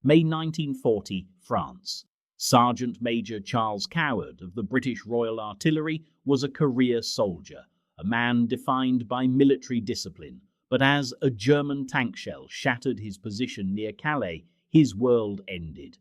May 1940, France. Sergeant Major Charles Coward of the British Royal Artillery was a career soldier, a man defined by military discipline. But as a German tank shell shattered his position near Calais, his world ended.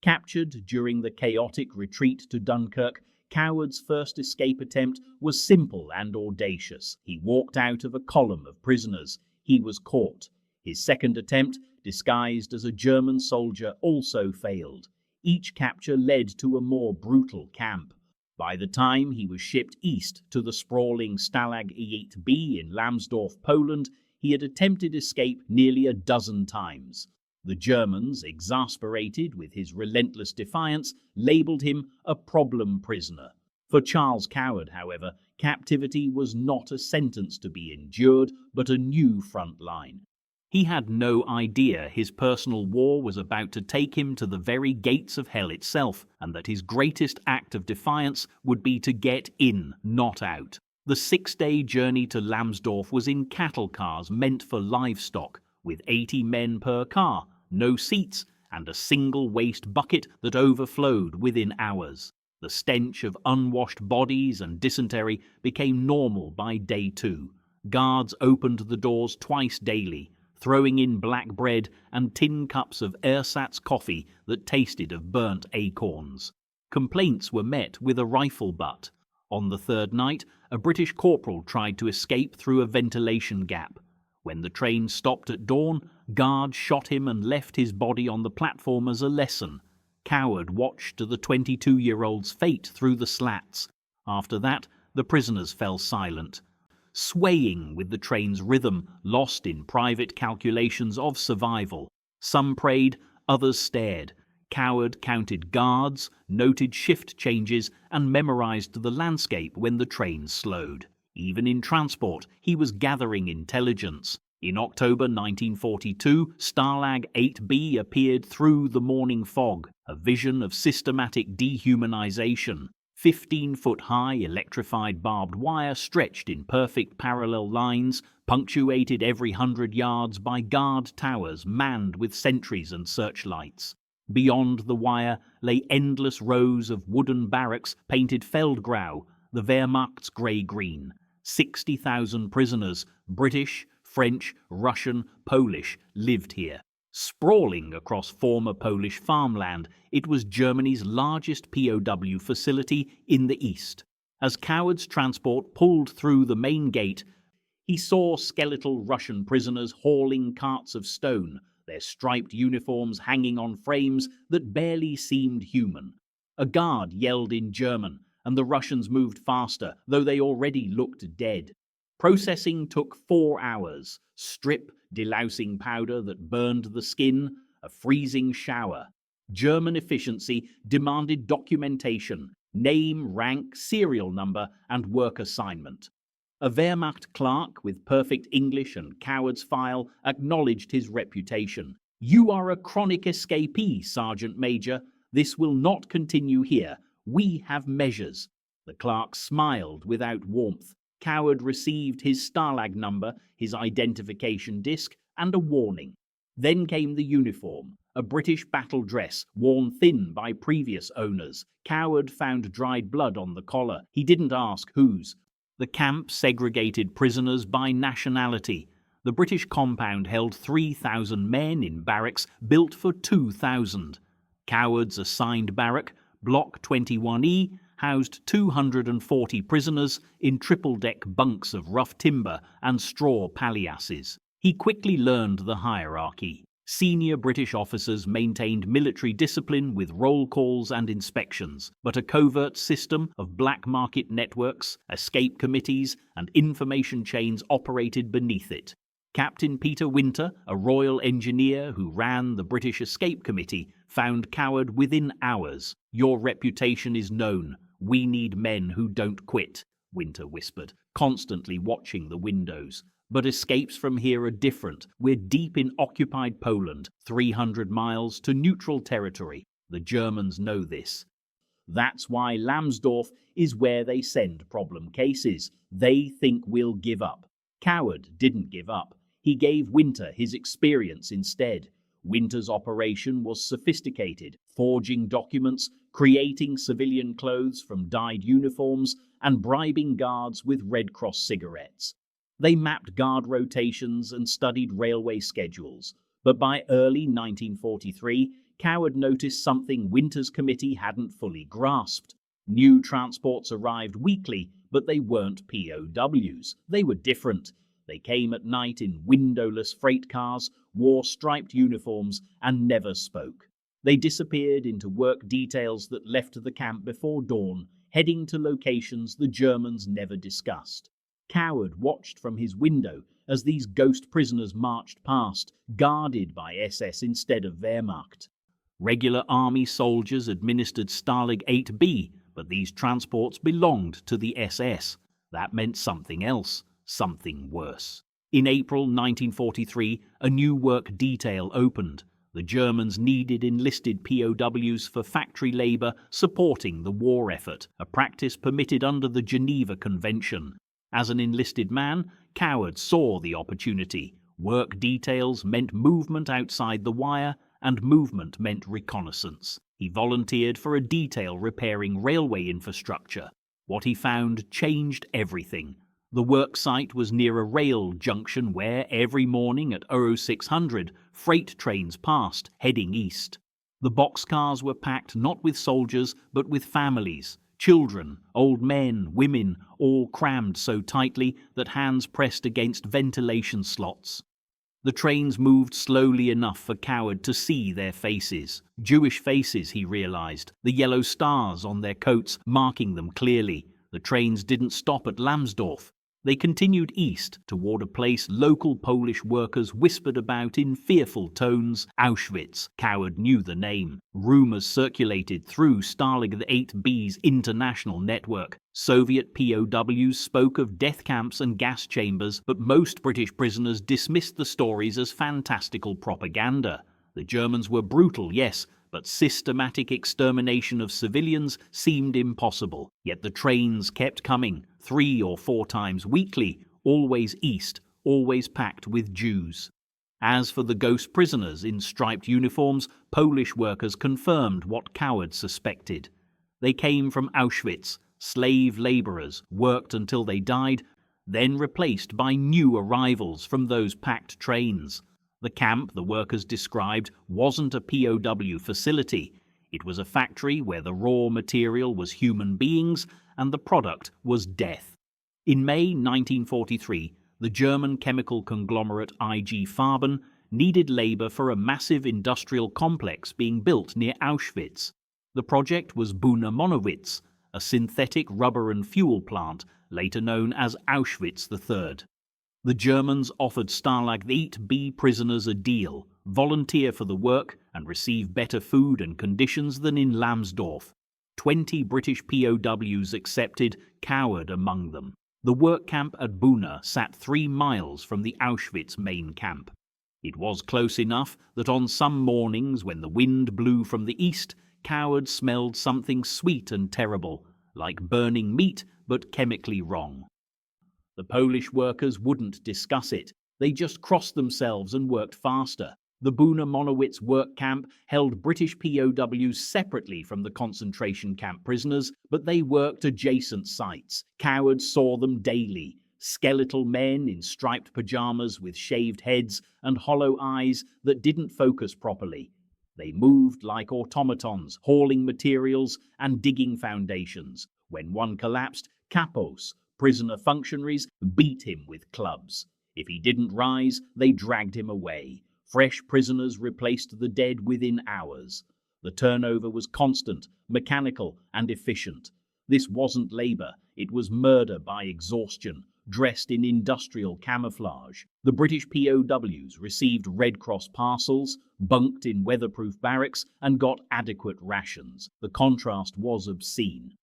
Captured during the chaotic retreat to Dunkirk, Coward's first escape attempt was simple and audacious. He walked out of a column of prisoners. He was caught. His second attempt, disguised as a German soldier, also failed. Each capture led to a more brutal camp. By the time he was shipped east to the sprawling Stalag 8B in Lambsdorff, Poland, he had attempted escape nearly a dozen times. The Germans, exasperated with his relentless defiance, labeled him a problem prisoner. For Charles Coward, however, captivity was not a sentence to be endured, but a new front line. He had no idea his personal war was about to take him to the very gates of hell itself, and that his greatest act of defiance would be to get in, not out. The 6-day journey to Lambsdorff was in cattle cars meant for livestock, with 80 men per car, no seats, and a single waste bucket that overflowed within hours. The stench of unwashed bodies and dysentery became normal by day 2. Guards opened the doors twice daily, throwing in black bread and tin cups of ersatz coffee that tasted of burnt acorns. Complaints were met with a rifle butt. On the third night, a British corporal tried to escape through a ventilation gap. When the train stopped at dawn, guards shot him and left his body on the platform as a lesson. Coward watched the 22-year-old's fate through the slats. After that, the prisoners fell silent, swaying with the train's rhythm, lost in private calculations of survival. Some prayed, others stared. Coward counted guards, noted shift changes, and memorized the landscape when the train slowed. Even in transport, he was gathering intelligence. In October 1942, Stalag 8B appeared through the morning fog, a vision of systematic dehumanization. 15-foot-high electrified barbed wire stretched in perfect parallel lines, punctuated every 100 yards by guard towers manned with sentries and searchlights. Beyond the wire lay endless rows of wooden barracks painted Feldgrau, the Wehrmacht's grey-green. 60,000 prisoners, British, French, Russian, Polish, lived here. Sprawling across former Polish farmland, it was Germany's largest POW facility in the east. As Coward's transport pulled through the main gate, he saw skeletal Russian prisoners hauling carts of stone, their striped uniforms hanging on frames that barely seemed human. A guard yelled in German, and the Russians moved faster, though they already looked dead. Processing took 4 hours. Strip, delousing powder that burned the skin, a freezing shower. German efficiency demanded documentation, name, rank, serial number, and work assignment. A Wehrmacht clerk with perfect English and Coward's file acknowledged his reputation. "You are a chronic escapee, Sergeant Major. This will not continue here. We have measures." The clerk smiled without warmth. Coward received his Stalag number, his identification disc, and a warning. Then came the uniform, a British battle dress worn thin by previous owners. Coward found dried blood on the collar. He didn't ask whose. The camp segregated prisoners by nationality. The British compound held 3,000 men in barracks built for 2,000. Coward's assigned barrack, Block 21E, housed 240 prisoners in triple-deck bunks of rough timber and straw palliasses. He quickly learned the hierarchy. Senior British officers maintained military discipline with roll calls and inspections, but a covert system of black market networks, escape committees, and information chains operated beneath it. Captain Peter Winter, a royal engineer who ran the British Escape Committee, found Coward within hours. "Your reputation is known. We need men who don't quit," Winter whispered, constantly watching the windows. "But escapes from here are different. We're deep in occupied Poland, 300 miles to neutral territory. The Germans know this. That's why Lambsdorff is where they send problem cases. They think we'll give up." Coward didn't give up. He gave Winter his experience instead. Winter's operation was sophisticated, forging documents, creating civilian clothes from dyed uniforms, and bribing guards with Red Cross cigarettes. They mapped guard rotations and studied railway schedules, but by early 1943, Coward noticed something Winter's committee hadn't fully grasped. New transports arrived weekly, but they weren't POWs. They were different. They came at night in windowless freight cars, wore striped uniforms, and never spoke. They disappeared into work details that left the camp before dawn, heading to locations the Germans never discussed. Coward watched from his window as these ghost prisoners marched past, guarded by SS instead of Wehrmacht. Regular army soldiers administered Stalag 8B, but these transports belonged to the SS. That meant something else, something worse. In April 1943, a new work detail opened. The Germans needed enlisted POWs for factory labor supporting the war effort, a practice permitted under the Geneva Convention. As an enlisted man, Coward saw the opportunity. Work details meant movement outside the wire, and movement meant reconnaissance. He volunteered for a detail repairing railway infrastructure. What he found changed everything. The work site was near a rail junction where, every morning at 0600, freight trains passed, heading east. The boxcars were packed not with soldiers, but with families. Children, old men, women, all crammed so tightly that hands pressed against ventilation slots. The trains moved slowly enough for Coward to see their faces. Jewish faces, he realized, the yellow stars on their coats marking them clearly. The trains didn't stop at Lambsdorff. They continued east toward a place local Polish workers whispered about in fearful tones, Auschwitz. Coward knew the name. Rumors circulated through Stalag 8B's international network. Soviet POWs spoke of death camps and gas chambers, but most British prisoners dismissed the stories as fantastical propaganda. The Germans were brutal, yes, but systematic extermination of civilians seemed impossible. Yet the trains kept coming, 3 or 4 times weekly, always east, always packed with Jews. As for the ghost prisoners in striped uniforms, Polish workers confirmed what Coward suspected. They came from Auschwitz, slave laborers, worked until they died, then replaced by new arrivals from those packed trains. The camp, the workers described, wasn't a POW facility. It was a factory where the raw material was human beings and the product was death. In May 1943, the German chemical conglomerate IG Farben needed labor for a massive industrial complex being built near Auschwitz. The project was Buna Monowitz, a synthetic rubber and fuel plant, later known as Auschwitz III. The Germans offered Stalag 8B prisoners a deal, volunteer for the work and receive better food and conditions than in Lambsdorff. 20 British POWs accepted, Coward among them. The work camp at Buna sat 3 miles from the Auschwitz main camp. It was close enough that on some mornings when the wind blew from the east, Coward smelled something sweet and terrible, like burning meat but chemically wrong. The Polish workers wouldn't discuss it. They just crossed themselves and worked faster. The Buna Monowitz work camp held British POWs separately from the concentration camp prisoners, but they worked adjacent sites. Coward saw them daily. Skeletal men in striped pajamas with shaved heads and hollow eyes that didn't focus properly. They moved like automatons, hauling materials and digging foundations. When one collapsed, capos, prisoner functionaries, beat him with clubs. If he didn't rise, they dragged him away. Fresh prisoners replaced the dead within hours. The turnover was constant, mechanical, and efficient. This wasn't labor, it was murder by exhaustion, dressed in industrial camouflage. The British POWs received Red Cross parcels, bunked in weatherproof barracks, and got adequate rations. The contrast was obscene.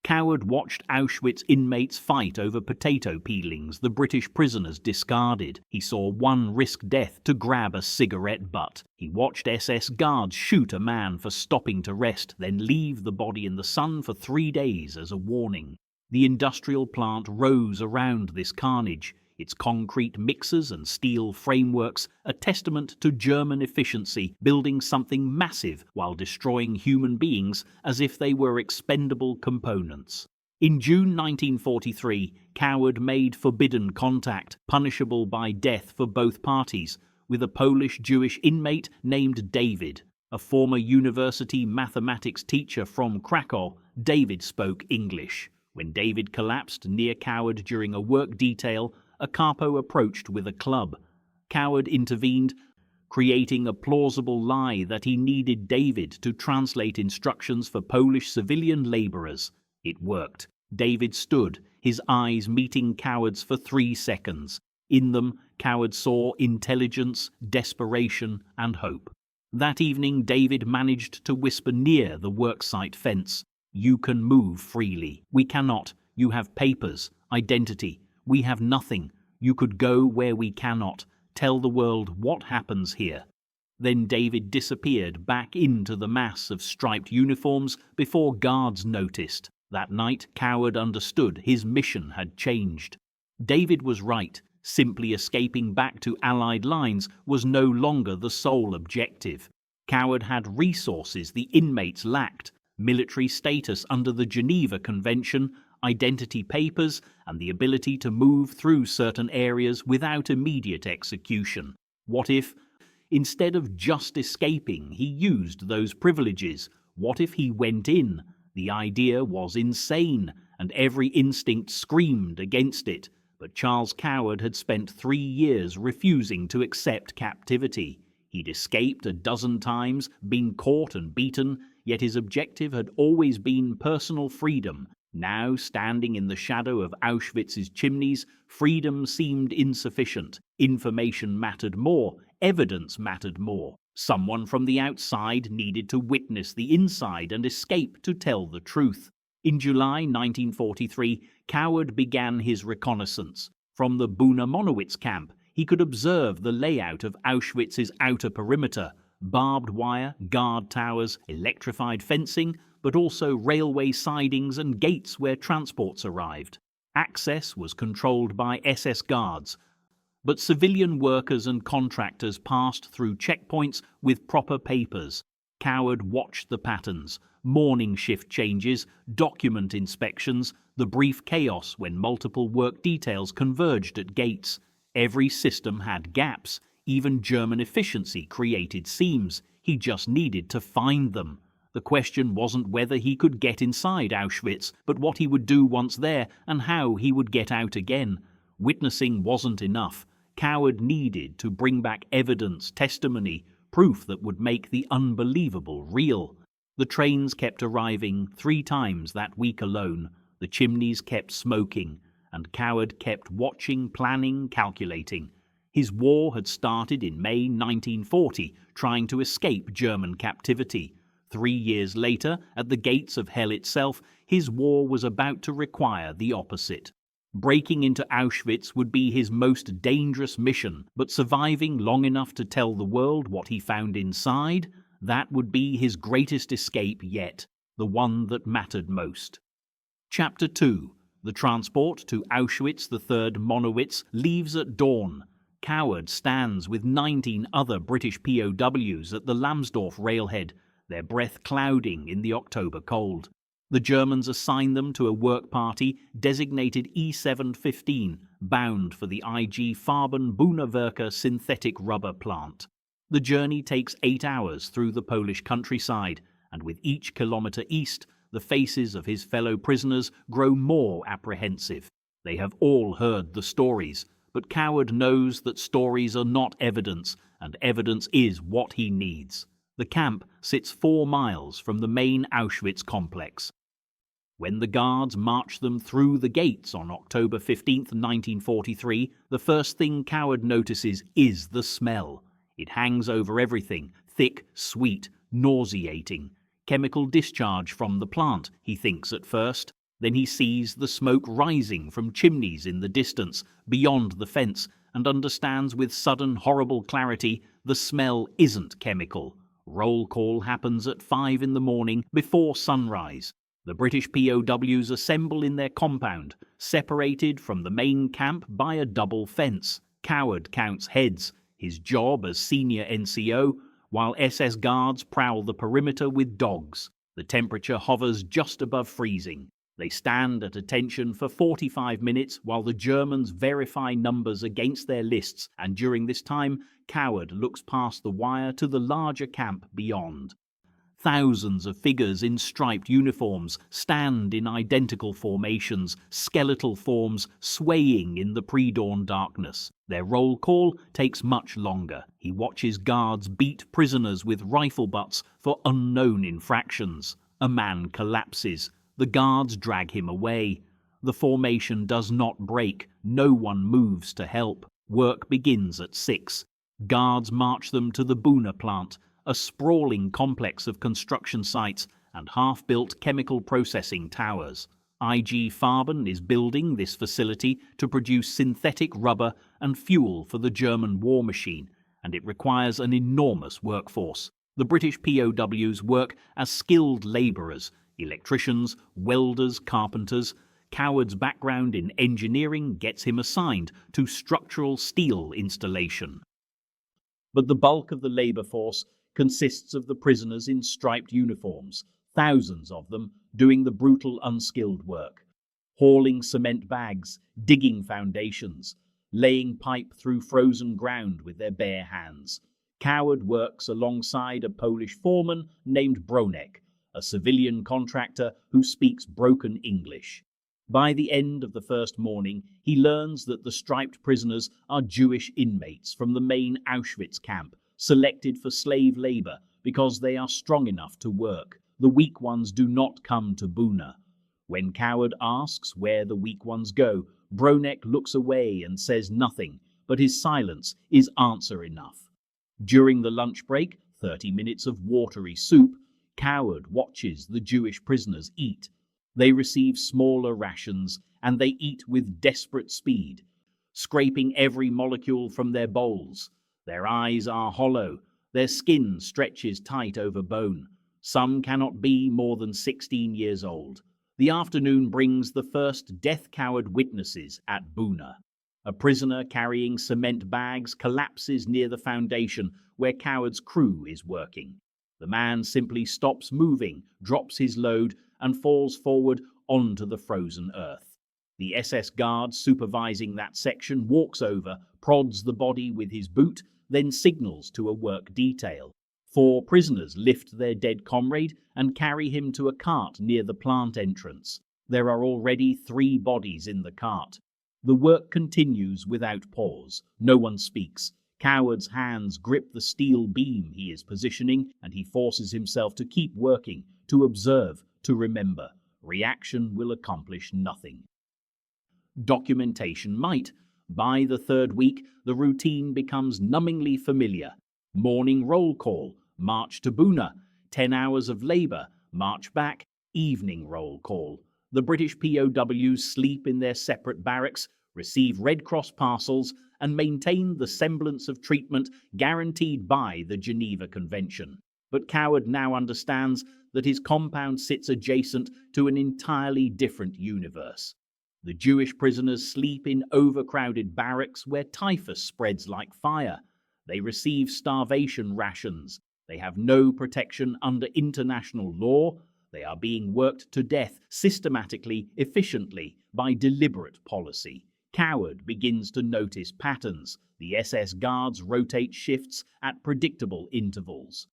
Coward watched Auschwitz inmates fight over potato peelings the British prisoners discarded. He saw one risk death to grab a cigarette butt. He watched SS guards shoot a man for stopping to rest, then leave the body in the sun for 3 days as a warning. The industrial plant rose around this carnage. its concrete mixers and steel frameworks a testament to German efficiency, building something massive while destroying human beings as if they were expendable components. In June 1943, Coward made forbidden contact, punishable by death for both parties, with a Polish Jewish inmate named David. A former university mathematics teacher from Krakow, David spoke English. When David collapsed near Coward during a work detail, a capo approached with a club. Coward intervened, creating a plausible lie that he needed David to translate instructions for Polish civilian laborers. It worked. David stood, his eyes meeting Coward's for 3 seconds. In them, Coward saw intelligence, desperation, and hope. That evening, David managed to whisper near the worksite fence, "You can move freely. We cannot. You have papers, identity. We have nothing. You could go where we cannot. Tell the world what happens here." Then David disappeared back into the mass of striped uniforms before guards noticed. That night, Coward understood his mission had changed. David was right. Simply escaping back to Allied lines was no longer the sole objective. Coward had resources the inmates lacked: military status under the Geneva Convention, identity papers, and the ability to move through certain areas without immediate execution. What if, instead of just escaping, he used those privileges? What if he went in? The idea was insane, and every instinct screamed against it. But Charles Coward had spent 3 years refusing to accept captivity. He'd escaped a dozen times, been caught and beaten, yet his objective had always been personal freedom. Now, standing in the shadow of Auschwitz's chimneys, freedom seemed insufficient. Information mattered more, evidence mattered more. Someone from the outside needed to witness the inside and escape to tell the truth. In July 1943, Coward began his reconnaissance. From the Buna Monowitz camp, he could observe the layout of Auschwitz's outer perimeter: barbed wire, guard towers, electrified fencing, but also railway sidings and gates where transports arrived. Access was controlled by SS guards, but civilian workers and contractors passed through checkpoints with proper papers. Coward watched the patterns: morning shift changes, document inspections, the brief chaos when multiple work details converged at gates. Every system had gaps. Even German efficiency created seams. He just needed to find them. The question wasn't whether he could get inside Auschwitz, but what he would do once there and how he would get out again. Witnessing wasn't enough. Coward needed to bring back evidence, testimony, proof that would make the unbelievable real. The trains kept arriving 3 times that week alone. The chimneys kept smoking, and Coward kept watching, planning, calculating. His war had started in May 1940, trying to escape German captivity. 3 years later, at the gates of hell itself, his war was about to require the opposite. Breaking into Auschwitz would be his most dangerous mission, but surviving long enough to tell the world what he found inside, that would be his greatest escape yet, the one that mattered most. Chapter 2. The transport to Auschwitz III Monowitz leaves at dawn. Coward stands with 19 other British POWs at the Lambsdorff railhead, their breath clouding in the October cold. The Germans assign them to a work party designated E715, bound for the IG Farben Buna synthetic rubber plant. The journey takes 8 hours through the Polish countryside, and with each kilometre east, the faces of his fellow prisoners grow more apprehensive. They have all heard the stories, but Coward knows that stories are not evidence, and evidence is what he needs. The camp sits 4 miles from the main Auschwitz complex. When the guards march them through the gates on October 15, 1943, the first thing Coward notices is the smell. It hangs over everything, thick, sweet, nauseating. Chemical discharge from the plant, he thinks at first. Then he sees the smoke rising from chimneys in the distance, beyond the fence, and understands with sudden horrible clarity the smell isn't chemical. Roll call happens at 5 in the morning before sunrise. The British POWs assemble in their compound, separated from the main camp by a double fence. Coward counts heads, his job as senior NCO, while SS guards prowl the perimeter with dogs. The temperature hovers just above freezing. They stand at attention for 45 minutes while the Germans verify numbers against their lists, and during this time, Coward looks past the wire to the larger camp beyond. Thousands of figures in striped uniforms stand in identical formations, skeletal forms swaying in the pre-dawn darkness. Their roll call takes much longer. He watches guards beat prisoners with rifle butts for unknown infractions. A man collapses. The guards drag him away. The formation does not break. No one moves to help. Work begins at 6. Guards march them to the Buna plant, a sprawling complex of construction sites and half-built chemical processing towers. IG Farben is building this facility to produce synthetic rubber and fuel for the German war machine, and it requires an enormous workforce. The British POWs work as skilled labourers, electricians, welders, carpenters. Coward's background in engineering gets him assigned to structural steel installation. But the bulk of the labour force consists of the prisoners in striped uniforms, thousands of them doing the brutal unskilled work, hauling cement bags, digging foundations, laying pipe through frozen ground with their bare hands. Coward works alongside a Polish foreman named Bronek, a civilian contractor who speaks broken English. By the end of the first morning, he learns that the striped prisoners are Jewish inmates from the main Auschwitz camp, selected for slave labour because they are strong enough to work. The weak ones do not come to Buna. When Coward asks where the weak ones go, Bronek looks away and says nothing, but his silence is answer enough. During the lunch break, 30 minutes of watery soup, Coward watches the Jewish prisoners eat. They receive smaller rations, and they eat with desperate speed, scraping every molecule from their bowls. Their eyes are hollow, their skin stretches tight over bone. Some cannot be more than 16 years old. The afternoon brings the first death-coward witnesses at Buna. A prisoner carrying cement bags collapses near the foundation where Coward's crew is working. The man simply stops moving, drops his load, and falls forward onto the frozen earth. The SS guard supervising that section walks over, prods the body with his boot, then signals to a work detail. 4 prisoners lift their dead comrade and carry him to a cart near the plant entrance. There are already 3 bodies in the cart. The work continues without pause. No one speaks. Coward's hands grip the steel beam he is positioning, and he forces himself to keep working, to observe, to remember. Reaction will accomplish nothing. Documentation might. By the 3rd week, the routine becomes numbingly familiar. Morning roll call, march to Buna, 10 hours of labour, march back, evening roll call. The British POWs sleep in their separate barracks, receive Red Cross parcels, and maintain the semblance of treatment guaranteed by the Geneva Convention. But Coward now understands that his compound sits adjacent to an entirely different universe. The Jewish prisoners sleep in overcrowded barracks where typhus spreads like fire. They receive starvation rations. They have no protection under international law. They are being worked to death systematically, efficiently, by deliberate policy. Coward begins to notice patterns. The SS guards rotate shifts at predictable intervals.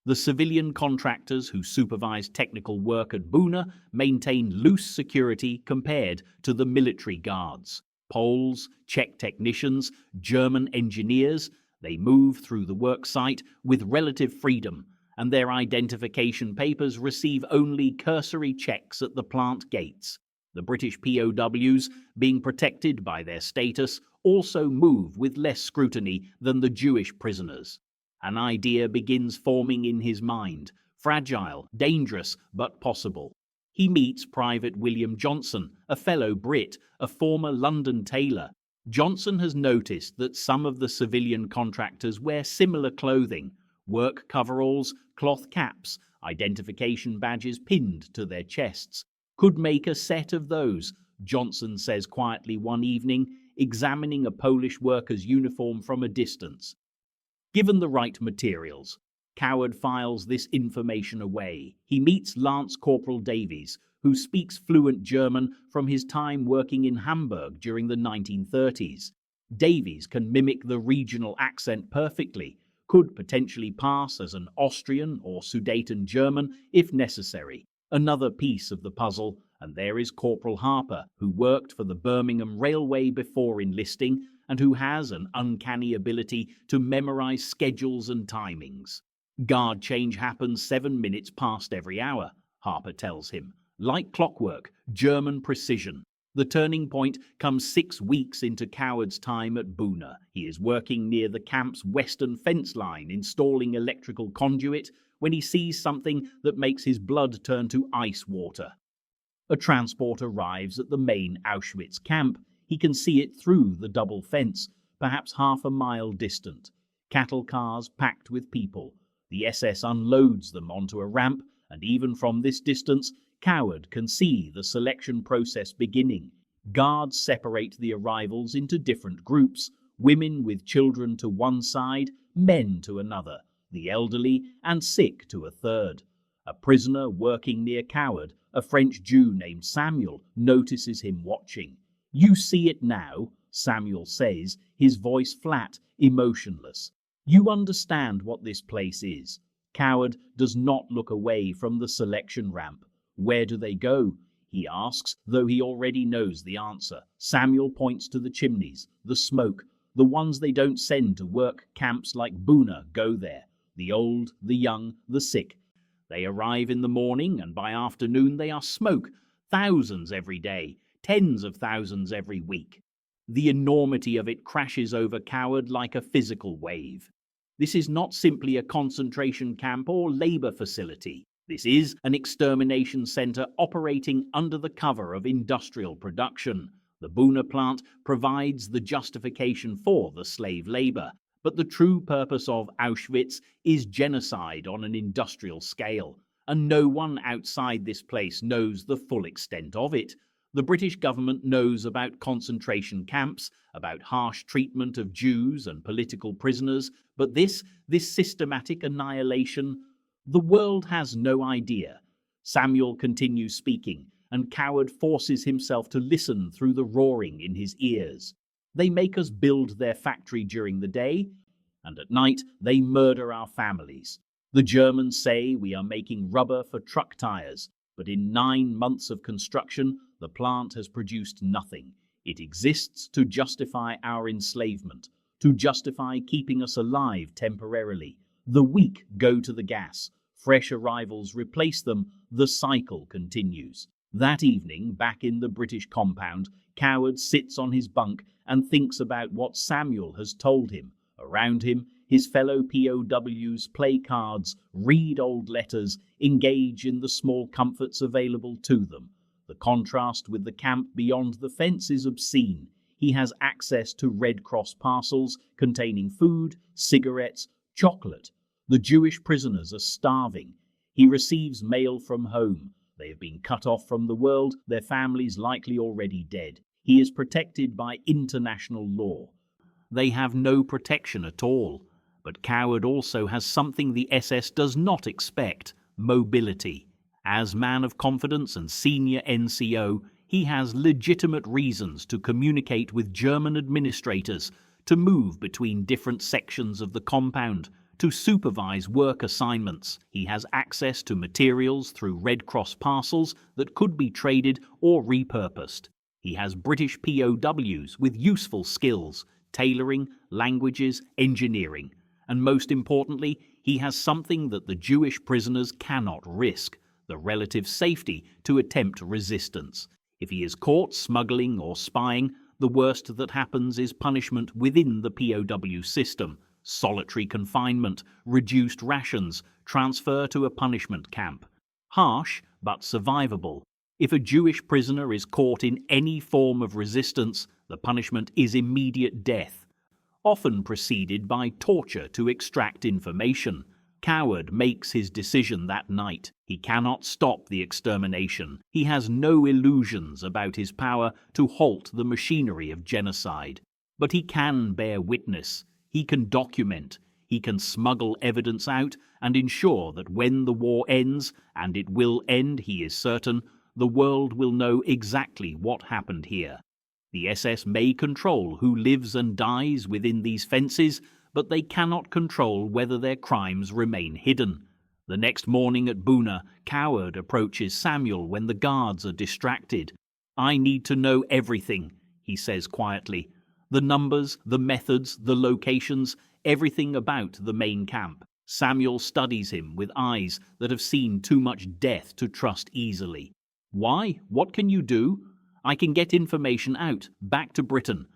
The civilian contractors who supervise technical work at Buna maintain loose security compared to the military guards. Poles, Czech technicians, German engineers, they move through the work site with relative freedom, and their identification papers receive only cursory checks at the plant gates. The British POWs, being protected by their status, also move with less scrutiny than the Jewish prisoners. An idea begins forming in his mind, fragile, dangerous, but possible. He meets Private William Johnson, a fellow Brit, a former London tailor. Johnson has noticed that some of the civilian contractors wear similar clothing. Work coveralls, cloth caps, identification badges pinned to their chests. Could make a set of those, Johnson says quietly one evening, examining a Polish worker's uniform from a distance. Given the right materials, Coward files this information away. He meets Lance Corporal Davies, who speaks fluent German from his time working in Hamburg during the 1930s. Davies can mimic the regional accent perfectly, could potentially pass as an Austrian or Sudeten German if necessary. Another piece of the puzzle, and there is Corporal Harper, who worked for the Birmingham Railway before enlisting and who has an uncanny ability to memorize schedules and timings. Guard change happens 7 minutes past every hour, Harper tells him. Like clockwork, German precision. The turning point comes 6 weeks into Coward's time at Buna. He is working near the camp's western fence line, installing electrical conduit, when he sees something that makes his blood turn to ice water. A transport arrives at the main Auschwitz camp. He can see it through the double fence, perhaps half a mile distant. Cattle cars packed with people. The SS unloads them onto a ramp, and even from this distance, Coward can see the selection process beginning. Guards separate the arrivals into different groups, women with children to one side, men to another, the elderly and sick to a third. A prisoner working near Coward, a French Jew named Samuel, notices him watching. "You see it now," Samuel says, his voice flat, emotionless. "You understand what this place is." Coward does not look away from the selection ramp. "Where do they go?" he asks, though he already knows the answer. Samuel points to the chimneys, the smoke. The ones they don't send to work camps like Buna go there. The old, the young, the sick. They arrive in the morning, and by afternoon they are smoke. Thousands every day, tens of thousands every week. The enormity of it crashes over Coward like a physical wave. This is not simply a concentration camp or labor facility. This is an extermination center operating under the cover of industrial production. The Buna plant provides the justification for the slave labor, but the true purpose of Auschwitz is genocide on an industrial scale, and no one outside this place knows the full extent of it. The British government knows about concentration camps, about harsh treatment of Jews and political prisoners, but this systematic annihilation, the world has no idea. Samuel continues speaking, and Coward forces himself to listen through the roaring in his ears. They make us build their factory during the day, and at night they murder our families. The Germans say we are making rubber for truck tires, but in 9 months of construction, the plant has produced nothing. It exists to justify our enslavement, to justify keeping us alive temporarily. The weak go to the gas. Fresh arrivals replace them. The cycle continues. That evening, back in the British compound, Coward sits on his bunk and thinks about what Samuel has told him. Around him, his fellow POWs play cards, read old letters, engage in the small comforts available to them. The contrast with the camp beyond the fence is obscene. He has access to Red Cross parcels containing food, cigarettes, chocolate. The Jewish prisoners are starving. He receives mail from home. They have been cut off from the world, their families likely already dead. He is protected by international law. They have no protection at all. But Coward also has something the SS does not expect: mobility. As man of confidence and senior NCO, he has legitimate reasons to communicate with German administrators, to move between different sections of the compound, to supervise work assignments. He has access to materials through Red Cross parcels that could be traded or repurposed. He has British POWs with useful skills: tailoring, languages, engineering. And most importantly, he has something that the Jewish prisoners cannot risk: the relative safety to attempt resistance. If he is caught smuggling or spying, the worst that happens is punishment within the POW system: solitary confinement, reduced rations, transfer to a punishment camp. Harsh, but survivable. If a Jewish prisoner is caught in any form of resistance, the punishment is immediate death, often preceded by torture to extract information. Coward makes his decision that night. He cannot stop the extermination. He has no illusions about his power to halt the machinery of genocide. But he can bear witness. He can document. He can smuggle evidence out and ensure that when the war ends, and it will end, he is certain, the world will know exactly what happened here. The SS may control who lives and dies within these fences, but they cannot control whether their crimes remain hidden. The next morning at Buna, Coward approaches Samuel when the guards are distracted. "I need to know everything," he says quietly. "The numbers, the methods, the locations, everything about the main camp." Samuel studies him with eyes that have seen too much death to trust easily. "Why? What can you do?" "I can get information out, back to Britain,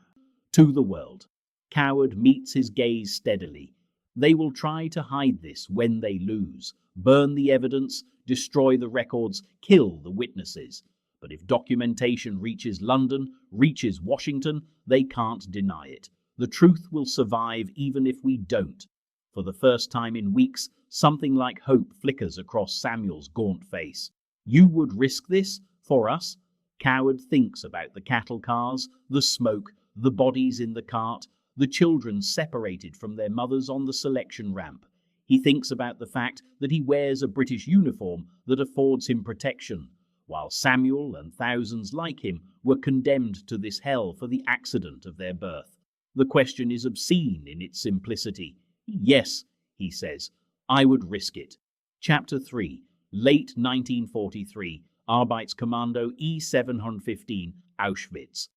to the world." Coward meets his gaze steadily. They will try to hide this when they lose, burn the evidence, destroy the records, kill the witnesses. But if documentation reaches London, reaches Washington, they can't deny it. The truth will survive even if we don't. For the first time in weeks, something like hope flickers across Samuel's gaunt face. "You would risk this? For us?" Coward thinks about the cattle cars, the smoke, the bodies in the cart, the children separated from their mothers on the selection ramp. He thinks about the fact that he wears a British uniform that affords him protection, while Samuel and thousands like him were condemned to this hell for the accident of their birth. The question is obscene in its simplicity. "Yes," he says, "I would risk it." Chapter 3. Late 1943. Arbeitskommando E715, Auschwitz.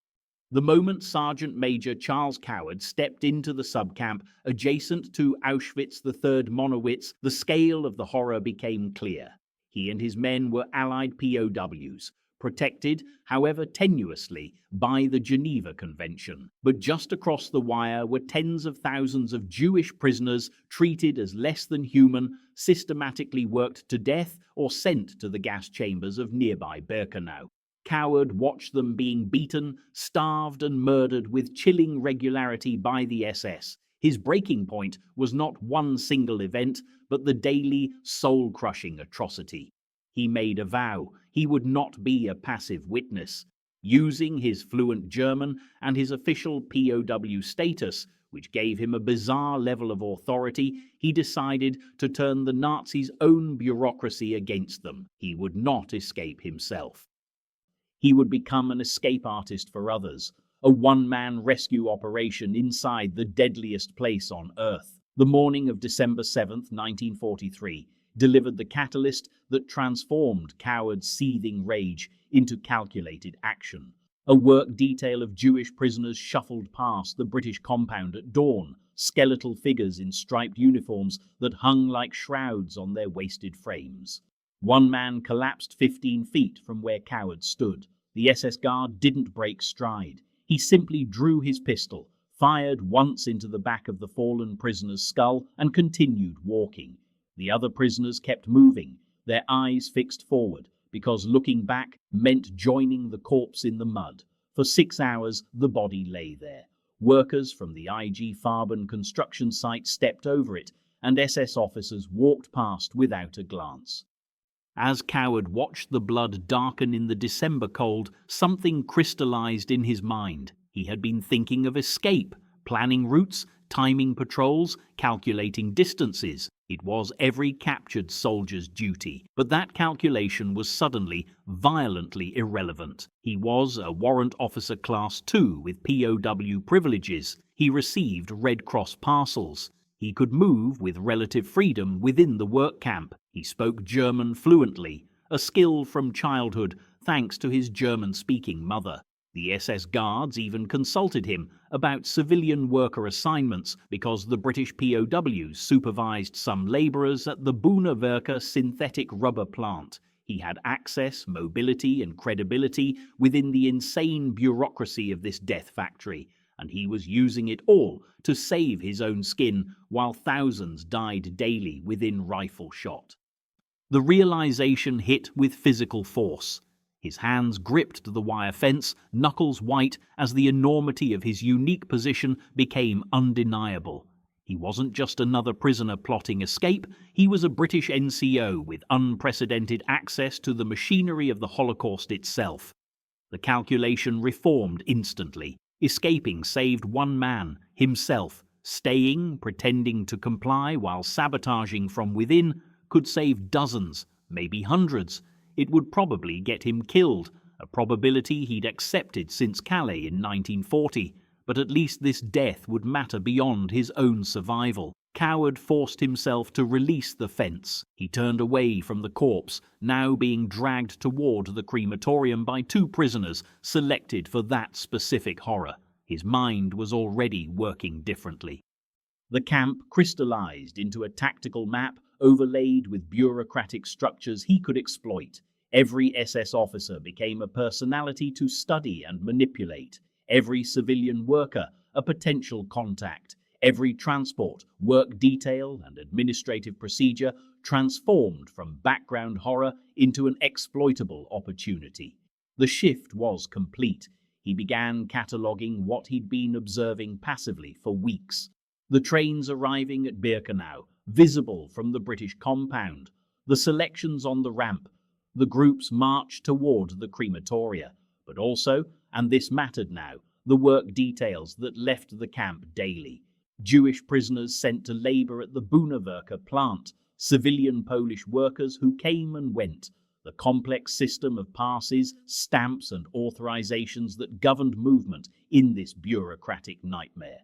The moment Sergeant Major Charles Coward stepped into the subcamp adjacent to Auschwitz III Monowitz, the scale of the horror became clear. He and his men were Allied POWs, protected, however tenuously, by the Geneva Convention. But just across the wire were tens of thousands of Jewish prisoners treated as less than human, systematically worked to death or sent to the gas chambers of nearby Birkenau. Coward watched them being beaten, starved and murdered with chilling regularity by the SS. His breaking point was not one single event, but the daily, soul-crushing atrocity. He made a vow he would not be a passive witness. Using his fluent German and his official POW status, which gave him a bizarre level of authority, he decided to turn the Nazis' own bureaucracy against them. He would not escape himself. He would become an escape artist for others, a one-man rescue operation inside the deadliest place on Earth. The morning of December 7th, 1943, delivered the catalyst that transformed Coward's seething rage into calculated action. A work detail of Jewish prisoners shuffled past the British compound at dawn, skeletal figures in striped uniforms that hung like shrouds on their wasted frames. One man collapsed 15 feet from where Coward stood. The SS guard didn't break stride. He simply drew his pistol, fired once into the back of the fallen prisoner's skull, and continued walking. The other prisoners kept moving, their eyes fixed forward, because looking back meant joining the corpse in the mud. For 6 hours, the body lay there. Workers from the IG Farben construction site stepped over it, and SS officers walked past without a glance. As Coward watched the blood darken in the December cold, something crystallized in his mind. He had been thinking of escape, planning routes, timing patrols, calculating distances. It was every captured soldier's duty. But that calculation was suddenly, violently irrelevant. He was a Warrant Officer Class 2 with POW privileges. He received Red Cross parcels. He could move with relative freedom within the work camp. He spoke German fluently, a skill from childhood thanks to his German-speaking mother. The SS guards even consulted him about civilian worker assignments because the British POWs supervised some labourers at the Buna Werke synthetic rubber plant. He had access, mobility and credibility within the insane bureaucracy of this death factory, and he was using it all to save his own skin while thousands died daily within rifle shot. The realization hit with physical force. His hands gripped the wire fence, knuckles white, as the enormity of his unique position became undeniable. He wasn't just another prisoner plotting escape, he was a British NCO with unprecedented access to the machinery of the Holocaust itself. The calculation reformed instantly. Escaping saved one man, himself. Staying, pretending to comply while sabotaging from within, could save dozens, maybe hundreds. It would probably get him killed, a probability he'd accepted since Calais in 1940. But at least this death would matter beyond his own survival. Coward forced himself to release the fence. He turned away from the corpse, now being dragged toward the crematorium by two prisoners selected for that specific horror. His mind was already working differently. The camp crystallized into a tactical map overlaid with bureaucratic structures he could exploit. Every SS officer became a personality to study and manipulate. Every civilian worker, a potential contact. Every transport, work detail, and administrative procedure transformed from background horror into an exploitable opportunity. The shift was complete. He began cataloguing what he'd been observing passively for weeks. The trains arriving at Birkenau, visible from the British compound. The selections on the ramp. The groups marched toward the crematoria. But also, and this mattered now, the work details that left the camp daily. Jewish prisoners sent to labor at the Bunawerke plant, civilian Polish workers who came and went, the complex system of passes, stamps and authorizations that governed movement in this bureaucratic nightmare.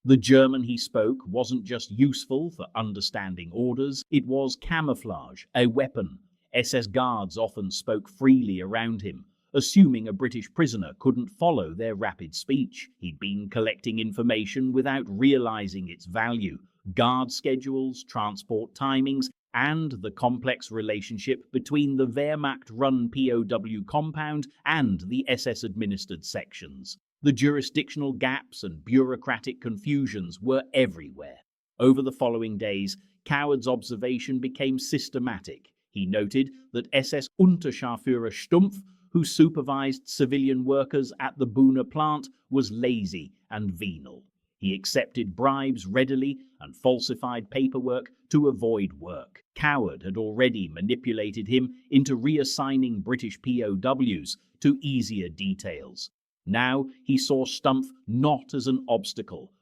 The German he spoke wasn't just useful for understanding orders, it was camouflage, a weapon. SS guards often spoke freely around him, assuming a British prisoner couldn't follow their rapid speech. He'd been collecting information without realizing its value. Guard schedules, transport timings, and the complex relationship between the Wehrmacht-run POW compound and the SS-administered sections. The jurisdictional gaps and bureaucratic confusions were everywhere. Over the following days, Coward's observation became systematic. He noted that SS Unterscharführer Stumpf, who supervised civilian workers at the Buna plant, was lazy and venal. He accepted bribes readily and falsified paperwork to avoid work. Coward had already manipulated him into reassigning British POWs to easier details. Now he saw Stumpf not as an obstacle,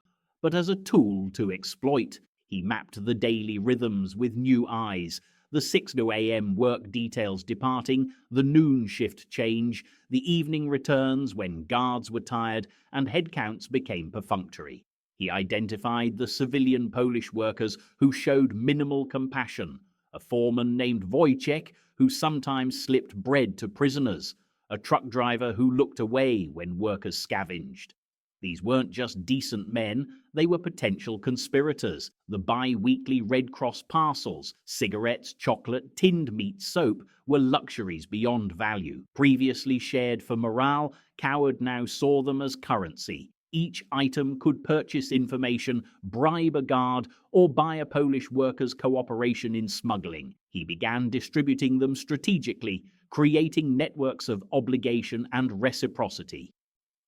but as a tool to exploit. He mapped the daily rhythms with new eyes. The 6 a.m. work details departing, the noon shift change, the evening returns when guards were tired and headcounts became perfunctory. He identified the civilian Polish workers who showed minimal compassion, a foreman named Wojciech who sometimes slipped bread to prisoners, a truck driver who looked away when workers scavenged. These weren't just decent men, they were potential conspirators. The bi-weekly Red Cross parcels, cigarettes, chocolate, tinned meat, soap were luxuries beyond value. Previously shared for morale, Coward now saw them as currency. Each item could purchase information, bribe a guard, or buy a Polish worker's cooperation in smuggling. He began distributing them strategically, creating networks of obligation and reciprocity.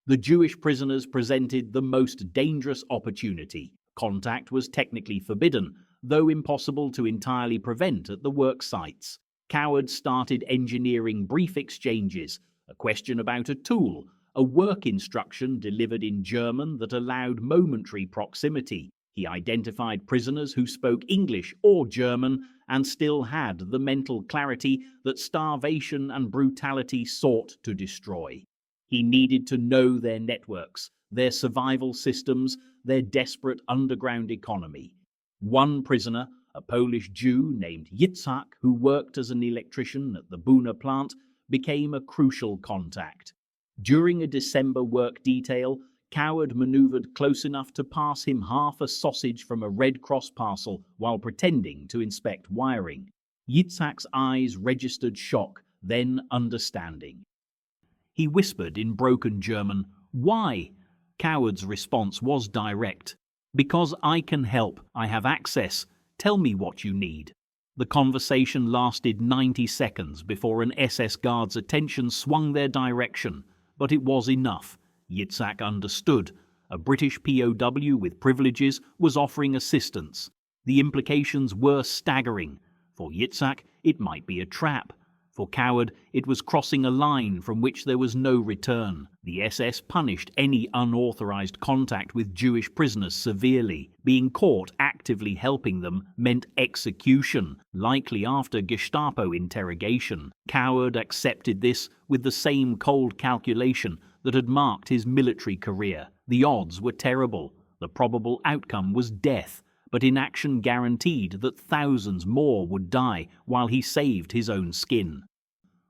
The Jewish prisoners presented the most dangerous opportunity. Contact was technically forbidden, though impossible to entirely prevent at the work sites. Coward started engineering brief exchanges, a question about a tool, a work instruction delivered in German that allowed momentary proximity. He identified prisoners who spoke English or German and still had the mental clarity that starvation and brutality sought to destroy. He needed to know their networks, their survival systems, their desperate underground economy. One prisoner, a Polish Jew named Yitzhak, who worked as an electrician at the Buna plant, became a crucial contact. During a December work detail, Coward maneuvered close enough to pass him half a sausage from a Red Cross parcel while pretending to inspect wiring. Yitzhak's eyes registered shock, then understanding. He whispered in broken German, "Why?" Coward's response was direct. "Because I can help. I have access. Tell me what you need." The conversation lasted 90 seconds before an SS guard's attention swung their direction, but it was enough. Yitzhak understood. A British POW with privileges was offering assistance. The implications were staggering. For Yitzhak, it might be a trap. For Coward, it was crossing a line from which there was no return. The SS punished any unauthorized contact with Jewish prisoners severely. Being caught actively helping them meant execution, likely after Gestapo interrogation. Coward accepted this with the same cold calculation that had marked his military career. The odds were terrible. The probable outcome was death, but inaction guaranteed that thousands more would die while he saved his own skin.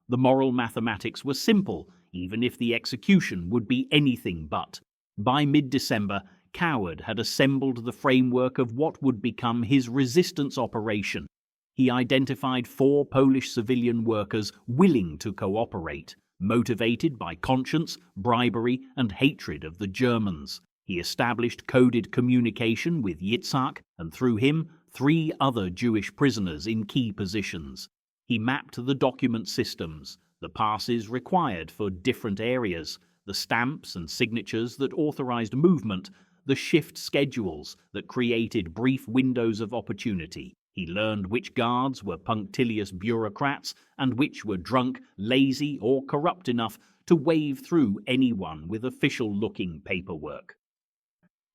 The moral mathematics were simple, even if the execution would be anything but. By mid-December, Coward had assembled the framework of what would become his resistance operation. He identified 4 Polish civilian workers willing to cooperate, motivated by conscience, bribery, and hatred of the Germans. He established coded communication with Yitzhak, and through him, 3 other Jewish prisoners in key positions. He mapped the document systems, the passes required for different areas, the stamps and signatures that authorized movement, the shift schedules that created brief windows of opportunity. He learned which guards were punctilious bureaucrats and which were drunk, lazy, or corrupt enough to wave through anyone with official-looking paperwork.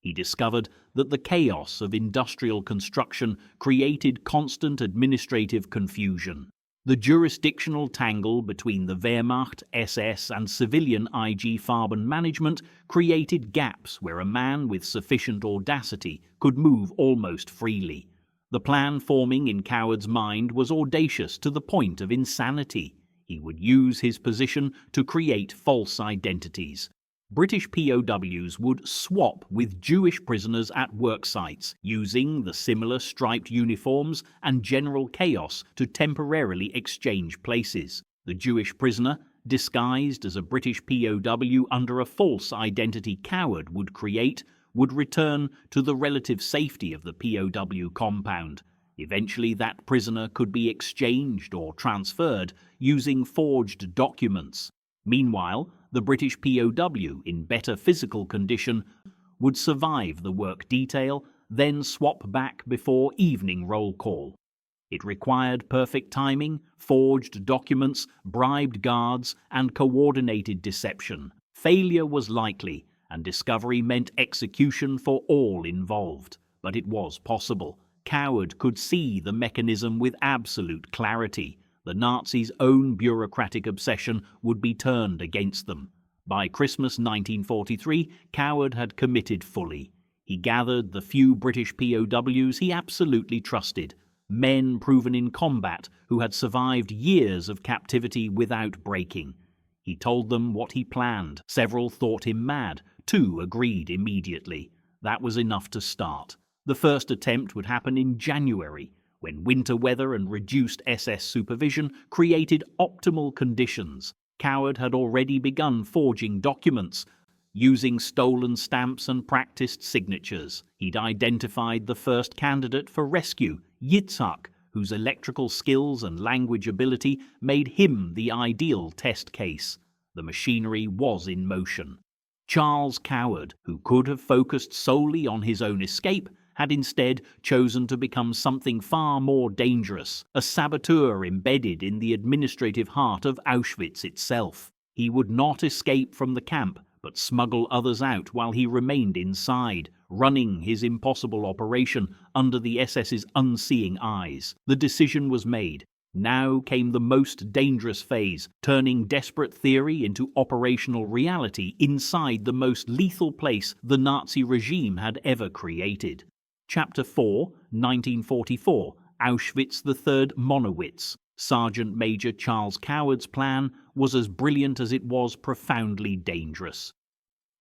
He discovered that the chaos of industrial construction created constant administrative confusion. The jurisdictional tangle between the Wehrmacht, SS, and civilian IG Farben management created gaps where a man with sufficient audacity could move almost freely. The plan forming in Coward's mind was audacious to the point of insanity. He would use his position to create false identities. British POWs would swap with Jewish prisoners at work sites, using the similar striped uniforms and general chaos to temporarily exchange places. The Jewish prisoner, disguised as a British POW under a false identity Coward would create, would return to the relative safety of the POW compound. Eventually, that prisoner could be exchanged or transferred using forged documents. Meanwhile, the British POW, in better physical condition, would survive the work detail, then swap back before evening roll call. It required perfect timing, forged documents, bribed guards, and coordinated deception. Failure was likely, and discovery meant execution for all involved. But it was possible. Coward could see the mechanism with absolute clarity. The Nazis' own bureaucratic obsession would be turned against them. By Christmas 1943, Coward had committed fully. He gathered the few British POWs he absolutely trusted, men proven in combat who had survived years of captivity without breaking. He told them what he planned. Several thought him mad. 2 agreed immediately. That was enough to start. The first attempt would happen in January, when winter weather and reduced SS supervision created optimal conditions. Coward had already begun forging documents, using stolen stamps and practiced signatures. He'd identified the first candidate for rescue, Yitzhak, whose electrical skills and language ability made him the ideal test case. The machinery was in motion. Charles Coward, who could have focused solely on his own escape, had instead chosen to become something far more dangerous, a saboteur embedded in the administrative heart of Auschwitz itself. He would not escape from the camp, but smuggle others out while he remained inside, running his impossible operation under the SS's unseeing eyes. The decision was made. Now came the most dangerous phase, turning desperate theory into operational reality inside the most lethal place the Nazi regime had ever created. Chapter 4, 1944, Auschwitz III Monowitz. Sergeant Major Charles Coward's plan was as brilliant as it was profoundly dangerous.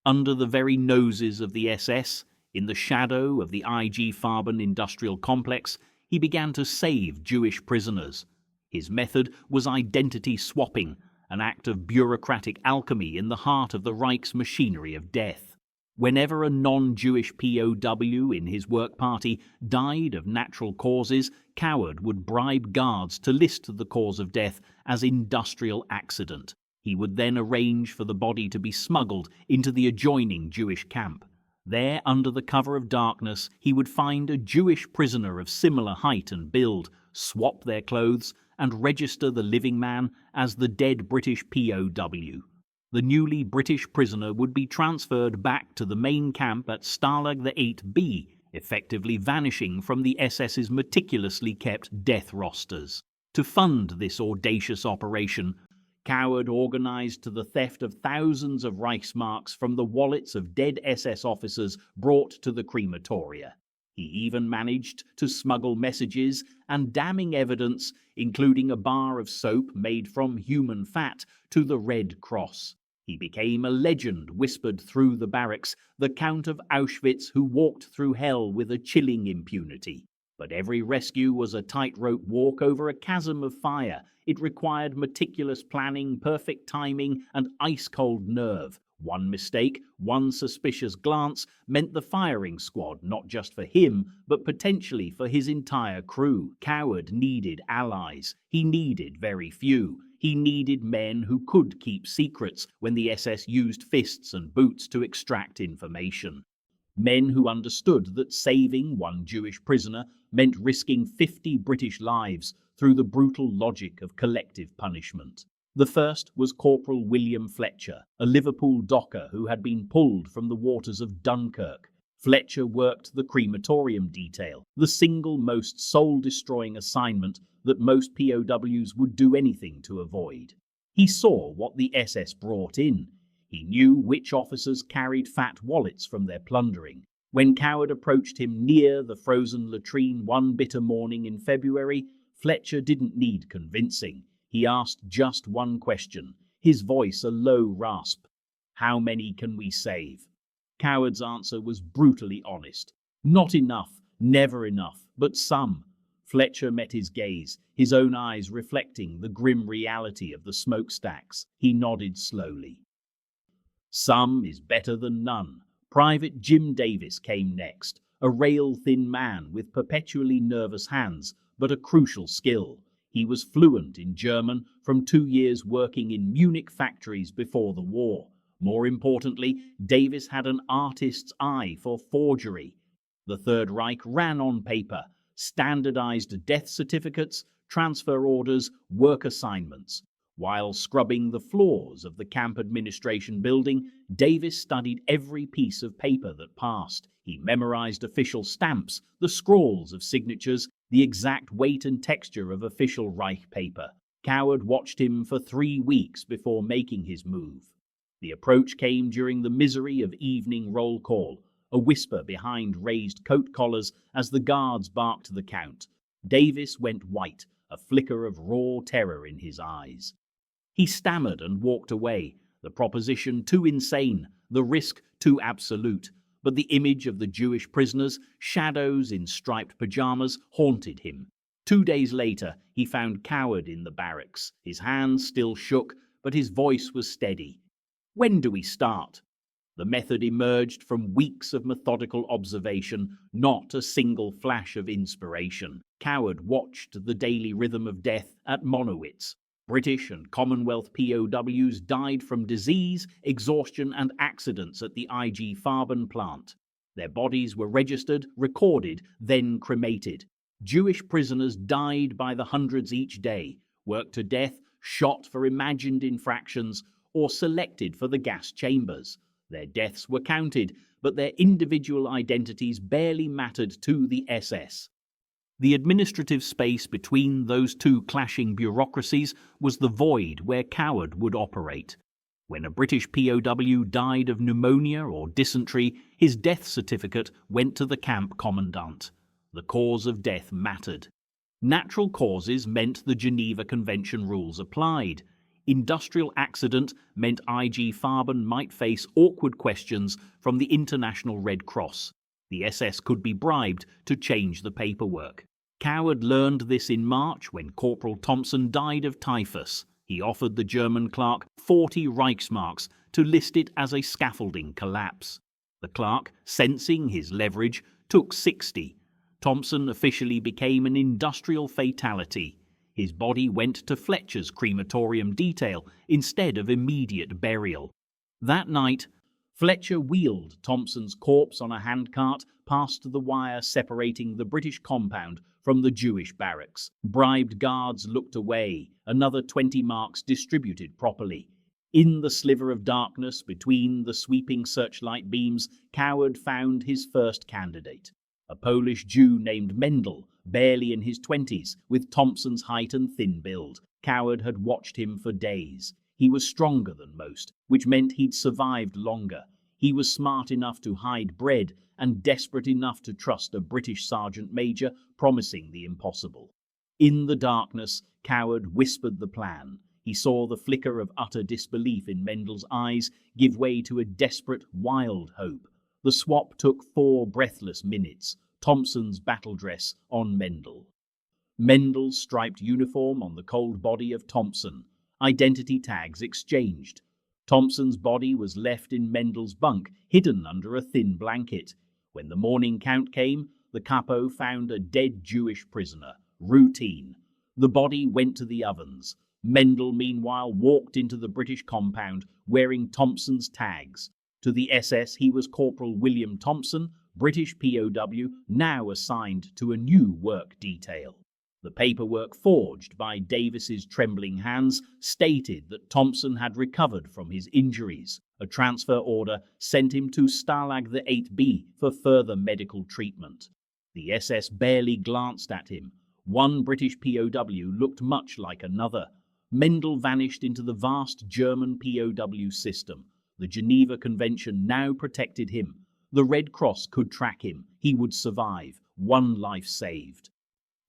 Under the very noses of the SS, in the shadow of the IG Farben industrial complex, he began to save Jewish prisoners. His method was identity swapping, an act of bureaucratic alchemy in the heart of the Reich's machinery of death. Whenever a non-Jewish POW in his work party died of natural causes, Coward would bribe guards to list the cause of death as industrial accident. He would then arrange for the body to be smuggled into the adjoining Jewish camp. There, under the cover of darkness, he would find a Jewish prisoner of similar height and build, swap their clothes, and register the living man as the dead British POW. The newly British prisoner would be transferred back to the main camp at Stalag the 8B, effectively vanishing from the SS's meticulously kept death rosters. To fund this audacious operation, Coward organized the theft of thousands of Reichsmarks from the wallets of dead SS officers brought to the crematoria. He even managed to smuggle messages and damning evidence, including a bar of soap made from human fat, to the Red Cross. He became a legend whispered through the barracks, the Count of Auschwitz who walked through hell with a chilling impunity. But every rescue was a tightrope walk over a chasm of fire. It required meticulous planning, perfect timing, and ice-cold nerve. One mistake, one suspicious glance meant the firing squad, not just for him, but potentially for his entire crew. Coward needed allies. He needed very few. He needed men who could keep secrets when the SS used fists and boots to extract information. Men who understood that saving one Jewish prisoner meant risking 50 British lives through the brutal logic of collective punishment. The first was Corporal William Fletcher, a Liverpool docker who had been pulled from the waters of Dunkirk. Fletcher worked the crematorium detail, the single most soul-destroying assignment that most POWs would do anything to avoid. He saw what the SS brought in. He knew which officers carried fat wallets from their plundering. When Coward approached him near the frozen latrine one bitter morning in February, Fletcher didn't need convincing. He asked just one question, his voice a low rasp. "How many can we save?" Coward's answer was brutally honest. "Not enough, never enough, but some." Fletcher met his gaze, his own eyes reflecting the grim reality of the smokestacks. He nodded slowly. "Some is better than none." Private Jim Davis came next, a rail-thin man with perpetually nervous hands, but a crucial skill. He was fluent in German from 2 years working in Munich factories before the war. More importantly, Davis had an artist's eye for forgery. The Third Reich ran on paper, standardized death certificates, transfer orders, work assignments. While scrubbing the floors of the camp administration building, Davis studied every piece of paper that passed. He memorized official stamps, the scrawls of signatures, the exact weight and texture of official Reich paper. Coward watched him for 3 weeks before making his move. The approach came during the misery of evening roll call, a whisper behind raised coat collars as the guards barked the count. Davis went white, a flicker of raw terror in his eyes. He stammered and walked away, the proposition too insane, the risk too absolute. But the image of the Jewish prisoners, shadows in striped pajamas, haunted him. 2 days later, he found Coward in the barracks. His hands still shook, but his voice was steady. "When do we start?" The method emerged from weeks of methodical observation, not a single flash of inspiration. Coward watched the daily rhythm of death at Monowitz. British and Commonwealth POWs died from disease, exhaustion, and accidents at the IG Farben plant. Their bodies were registered, recorded, then cremated. Jewish prisoners died by the hundreds each day, worked to death, shot for imagined infractions, or selected for the gas chambers. Their deaths were counted, but their individual identities barely mattered to the SS. The administrative space between those two clashing bureaucracies was the void where Coward would operate. When a British POW died of pneumonia or dysentery, his death certificate went to the camp commandant. The cause of death mattered. Natural causes meant the Geneva Convention rules applied. Industrial accident meant IG Farben might face awkward questions from the International Red Cross. The SS could be bribed to change the paperwork. Coward learned this in March when Corporal Thompson died of typhus. He offered the German clerk 40 Reichsmarks to list it as a scaffolding collapse. The clerk, sensing his leverage, took 60. Thompson officially became an industrial fatality. His body went to Fletcher's crematorium detail instead of immediate burial. That night, Fletcher wheeled Thompson's corpse on a handcart past the wire separating the British compound from the Jewish barracks. Bribed guards looked away, another 20 marks distributed properly. In the sliver of darkness between the sweeping searchlight beams, Coward found his first candidate. A Polish Jew named Mendel, barely in his 20s, with Thompson's height and thin build. Coward had watched him for days. He was stronger than most, which meant he'd survived longer. He was smart enough to hide bread and desperate enough to trust a British sergeant major promising the impossible. In the darkness, Coward whispered the plan. He saw the flicker of utter disbelief in Mendel's eyes give way to a desperate, wild hope. The swap took 4 breathless minutes. Thompson's battle dress on Mendel. Mendel's striped uniform on the cold body of Thompson. Identity tags exchanged. Thompson's body was left in Mendel's bunk, hidden under a thin blanket. When the morning count came, the capo found a dead Jewish prisoner. Routine. The body went to the ovens. Mendel, meanwhile, walked into the British compound wearing Thompson's tags. To the SS, he was Corporal William Thompson, British POW, now assigned to a new work detail. The paperwork forged by Davis's trembling hands stated that Thompson had recovered from his injuries. A transfer order sent him to Stalag the 8B for further medical treatment. The SS barely glanced at him. One British POW looked much like another. Mendel vanished into the vast German POW system. The Geneva Convention now protected him. The Red Cross could track him. He would survive. One life saved.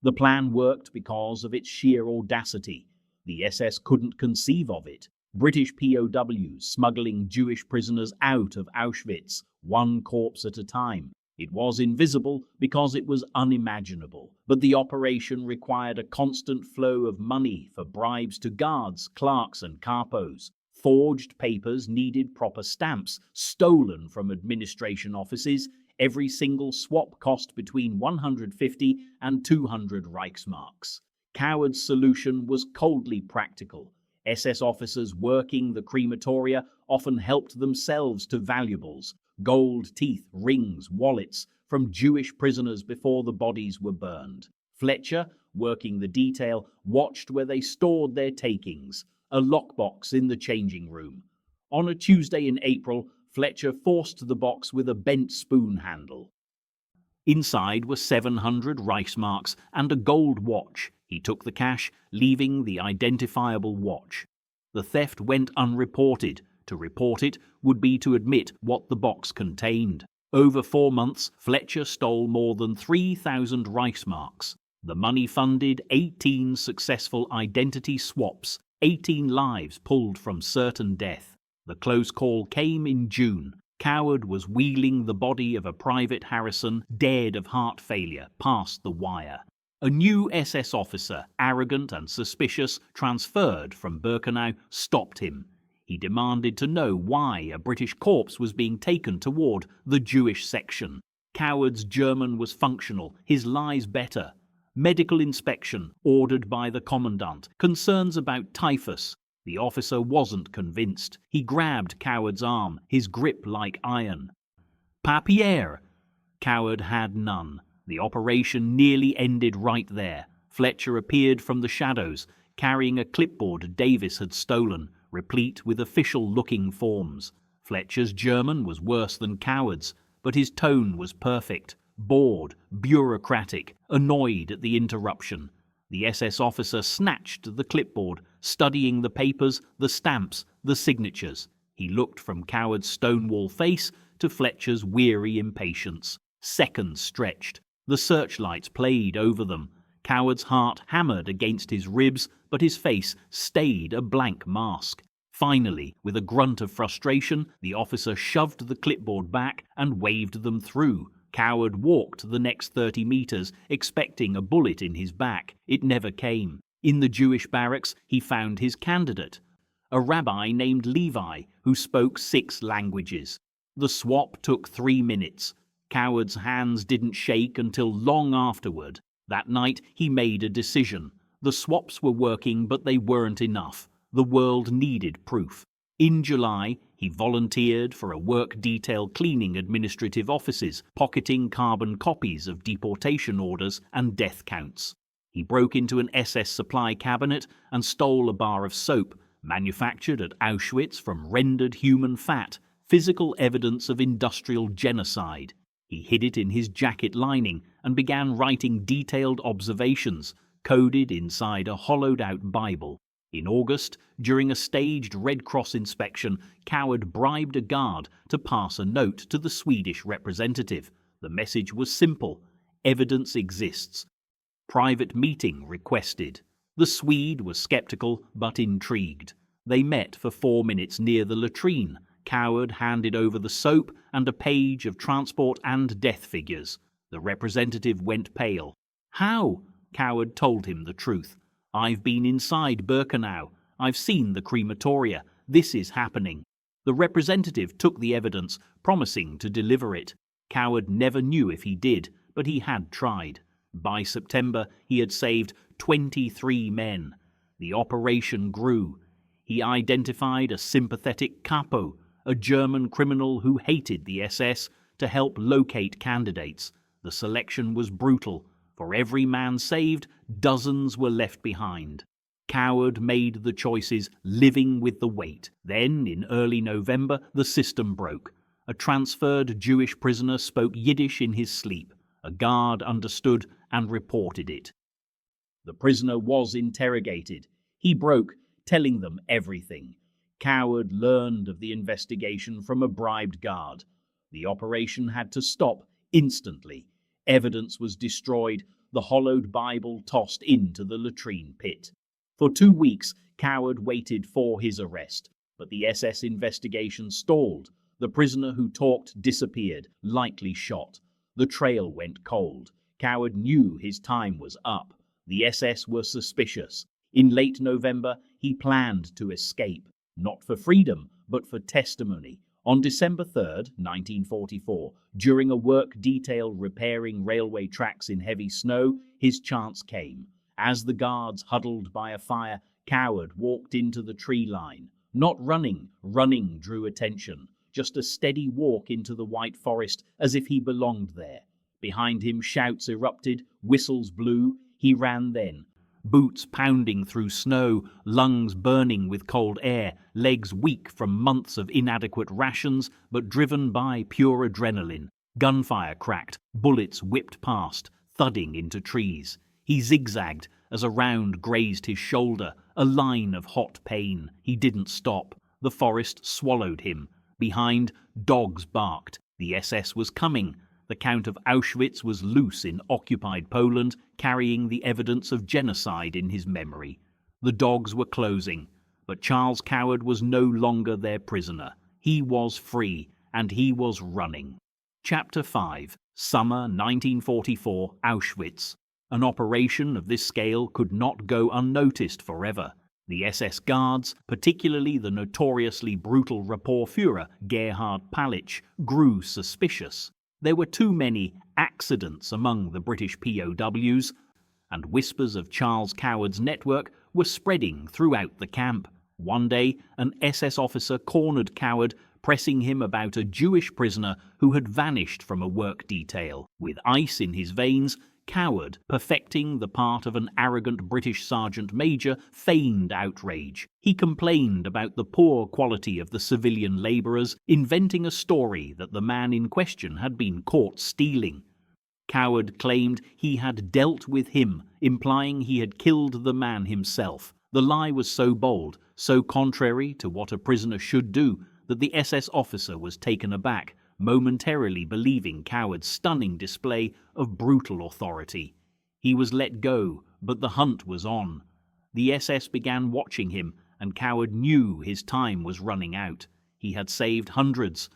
The plan worked because of its sheer audacity. The SS couldn't conceive of it. British POWs smuggling Jewish prisoners out of Auschwitz, one corpse at a time. It was invisible because it was unimaginable, but the operation required a constant flow of money for bribes to guards, clerks, and capos. Forged papers needed proper stamps, stolen from administration offices. Every single swap cost between 150 and 200 Reichsmarks. Coward's solution was coldly practical. SS officers working the crematoria often helped themselves to valuables, gold teeth, rings, wallets, from Jewish prisoners before the bodies were burned. Fletcher, working the detail, watched where they stored their takings, a lockbox in the changing room. On a Tuesday in April, Fletcher forced the box with a bent spoon handle. Inside were 700 Reichsmarks and a gold watch. He took the cash, leaving the identifiable watch. The theft went unreported. To report it would be to admit what the box contained. Over 4 months, Fletcher stole more than 3,000 Reichsmarks. The money funded 18 successful identity swaps, 18 lives pulled from certain death. The close call came in June. Coward was wheeling the body of a Private Harrison, dead of heart failure, past the wire. A new SS officer, arrogant and suspicious, transferred from Birkenau, stopped him. He demanded to know why a British corpse was being taken toward the Jewish section. Coward's German was functional, his lies better. Medical inspection, ordered by the commandant. Concerns about typhus. The officer wasn't convinced. He grabbed Coward's arm, his grip like iron. Papier! Coward had none. The operation nearly ended right there. Fletcher appeared from the shadows, carrying a clipboard Davis had stolen, replete with official-looking forms. Fletcher's German was worse than Coward's, but his tone was perfect. Bored, bureaucratic, annoyed at the interruption. The SS officer snatched the clipboard, studying the papers, the stamps, the signatures. He looked from Coward's stonewall face to Fletcher's weary impatience. Seconds stretched. The searchlights played over them. Coward's heart hammered against his ribs, but his face stayed a blank mask. Finally, with a grunt of frustration, the officer shoved the clipboard back and waved them through. Coward walked the next 30 meters, expecting a bullet in his back. It never came. In the Jewish barracks, he found his candidate, a rabbi named Levi, who spoke 6 languages. The swap took 3 minutes. Coward's hands didn't shake until long afterward. That night, he made a decision. The swaps were working, but they weren't enough. The world needed proof. In July, He volunteered for a work detail cleaning administrative offices, pocketing carbon copies of deportation orders and death counts. He broke into an SS supply cabinet and stole a bar of soap, manufactured at Auschwitz from rendered human fat, physical evidence of industrial genocide. He hid it in his jacket lining and began writing detailed observations, coded inside a hollowed-out Bible. In August, during a staged Red Cross inspection, Coward bribed a guard to pass a note to the Swedish representative. The message was simple: evidence exists. Private meeting requested. The Swede was skeptical but intrigued. They met for 4 minutes near the latrine. Coward handed over the soap and a page of transport and death figures. The representative went pale. "How?" Coward told him the truth. "I've been inside Birkenau. I've seen the crematoria. This is happening." The representative took the evidence, promising to deliver it. Coward never knew if he did, but he had tried. By September, he had saved 23 men. The operation grew. He identified a sympathetic capo, a German criminal who hated the SS, to help locate candidates. The selection was brutal. For every man saved, dozens were left behind. Coward made the choices, living with the weight. Then, in early November, the system broke. A transferred Jewish prisoner spoke Yiddish in his sleep. A guard understood and reported it. The prisoner was interrogated. He broke, telling them everything. Coward learned of the investigation from a bribed guard. The operation had to stop instantly. Evidence was destroyed, the hollowed Bible tossed into the latrine pit. For 2 weeks, Coward waited for his arrest, but the SS investigation stalled. The prisoner who talked disappeared, likely shot. The trail went cold. Coward knew his time was up. The SS were suspicious. In late November, he planned to escape, not for freedom, but for testimony. On December 3rd, 1944, during a work detail repairing railway tracks in heavy snow, his chance came. As the guards huddled by a fire, Coward walked into the tree line. Not running, running drew attention. Just a steady walk into the white forest as if he belonged there. Behind him, shouts erupted, whistles blew. He ran then. Boots pounding through snow, lungs burning with cold air, legs weak from months of inadequate rations, but driven by pure adrenaline. Gunfire cracked, bullets whipped past, thudding into trees. He zigzagged as a round grazed his shoulder, a line of hot pain. He didn't stop. The forest swallowed him. Behind, dogs barked. The SS was coming. The Count of Auschwitz was loose in occupied Poland, carrying the evidence of genocide in his memory. The dogs were closing, but Charles Coward was no longer their prisoner. He was free, and he was running. Chapter 5. Summer 1944, Auschwitz. An operation of this scale could not go unnoticed forever. The SS guards, particularly the notoriously brutal Rapportführer Gerhard Palitsch, grew suspicious. There were too many accidents among the British POWs, and whispers of Charles Coward's network were spreading throughout the camp. One day, an SS officer cornered Coward, pressing him about a Jewish prisoner who had vanished from a work detail. With ice in his veins, Coward, perfecting the part of an arrogant British sergeant major, feigned outrage. He complained about the poor quality of the civilian labourers, inventing a story that the man in question had been caught stealing. Coward claimed he had dealt with him, implying he had killed the man himself. The lie was so bold, so contrary to what a prisoner should do, that the SS officer was taken aback, momentarily believing Coward's stunning display of brutal authority. He was let go, but the hunt was on. The SS began watching him, and Coward knew his time was running out. He had saved hundreds.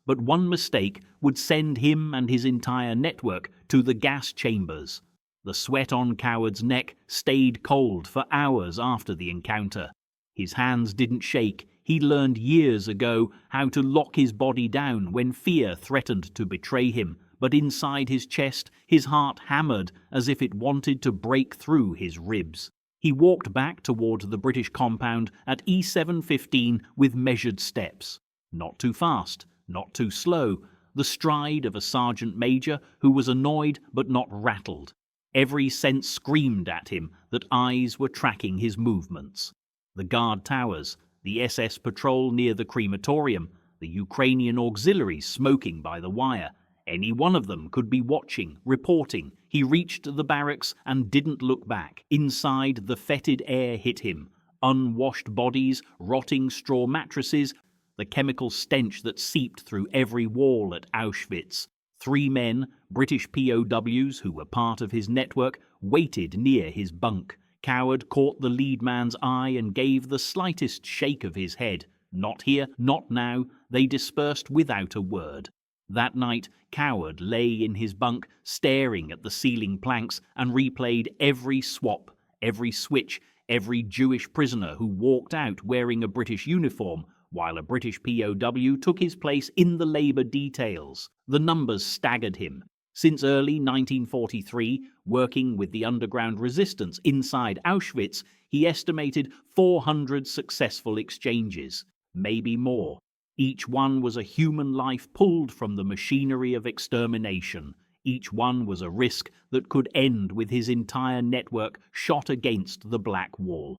But one mistake would send him and his entire network to the gas chambers. The sweat on Coward's neck stayed cold for hours after the encounter. His hands didn't shake. He learned years ago how to lock his body down when fear threatened to betray him, but inside his chest, his heart hammered as if it wanted to break through his ribs. He walked back toward the British compound at E7:15 with measured steps. Not too fast, not too slow, the stride of a sergeant major who was annoyed but not rattled. Every sense screamed at him that eyes were tracking his movements. The guard towers, the SS patrol near the crematorium, the Ukrainian auxiliaries smoking by the wire. Any one of them could be watching, reporting. He reached the barracks and didn't look back. Inside, the fetid air hit him. Unwashed bodies, rotting straw mattresses, the chemical stench that seeped through every wall at Auschwitz. 3 men, British POWs who were part of his network, waited near his bunk. Coward caught the lead man's eye and gave the slightest shake of his head. Not here, not now. They dispersed without a word. That night, Coward lay in his bunk, staring at the ceiling planks, and replayed every swap, every switch, every Jewish prisoner who walked out wearing a British uniform, while a British POW took his place in the labour details. The numbers staggered him. Since early 1943, working with the underground resistance inside Auschwitz, he estimated 400 successful exchanges, maybe more. Each one was a human life pulled from the machinery of extermination. Each one was a risk that could end with his entire network shot against the black wall.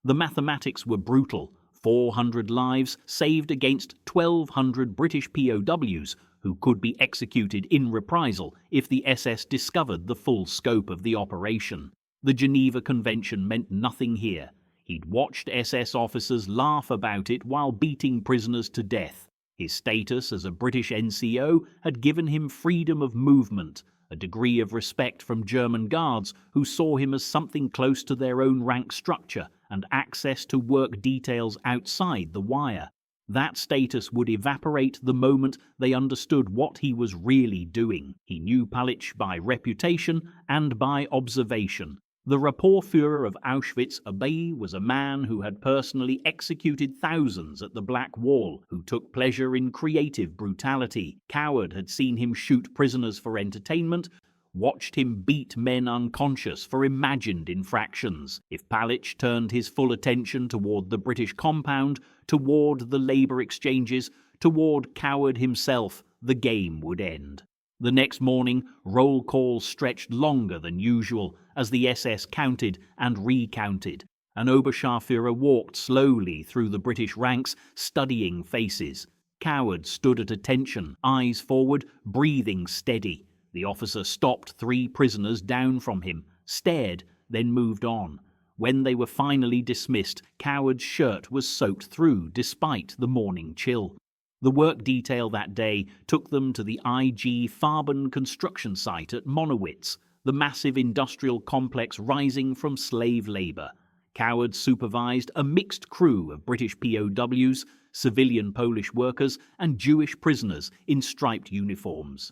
The mathematics were brutal. 400 lives saved against 1,200 British POWs who could be executed in reprisal if the SS discovered the full scope of the operation. The Geneva Convention meant nothing here. He'd watched SS officers laugh about it while beating prisoners to death. His status as a British NCO had given him freedom of movement, a degree of respect from German guards who saw him as something close to their own rank structure and access to work details outside the wire. That status would evaporate the moment they understood what he was really doing. He knew Palich by reputation and by observation. The Rapportführer of Auschwitz Abbey was a man who had personally executed thousands at the Black Wall, who took pleasure in creative brutality. Coward had seen him shoot prisoners for entertainment, watched him beat men unconscious for imagined infractions. If Palich turned his full attention toward the British compound, toward the labour exchanges, toward Coward himself, the game would end. The next morning, roll calls stretched longer than usual as the SS counted and recounted. An Oberscharführer walked slowly through the British ranks, studying faces. Coward stood at attention, eyes forward, breathing steady. The officer stopped 3 prisoners down from him, stared, then moved on. When they were finally dismissed, Coward's shirt was soaked through despite the morning chill. The work detail that day took them to the IG Farben construction site at Monowitz, the massive industrial complex rising from slave labour. Coward supervised a mixed crew of British POWs, civilian Polish workers, and Jewish prisoners in striped uniforms.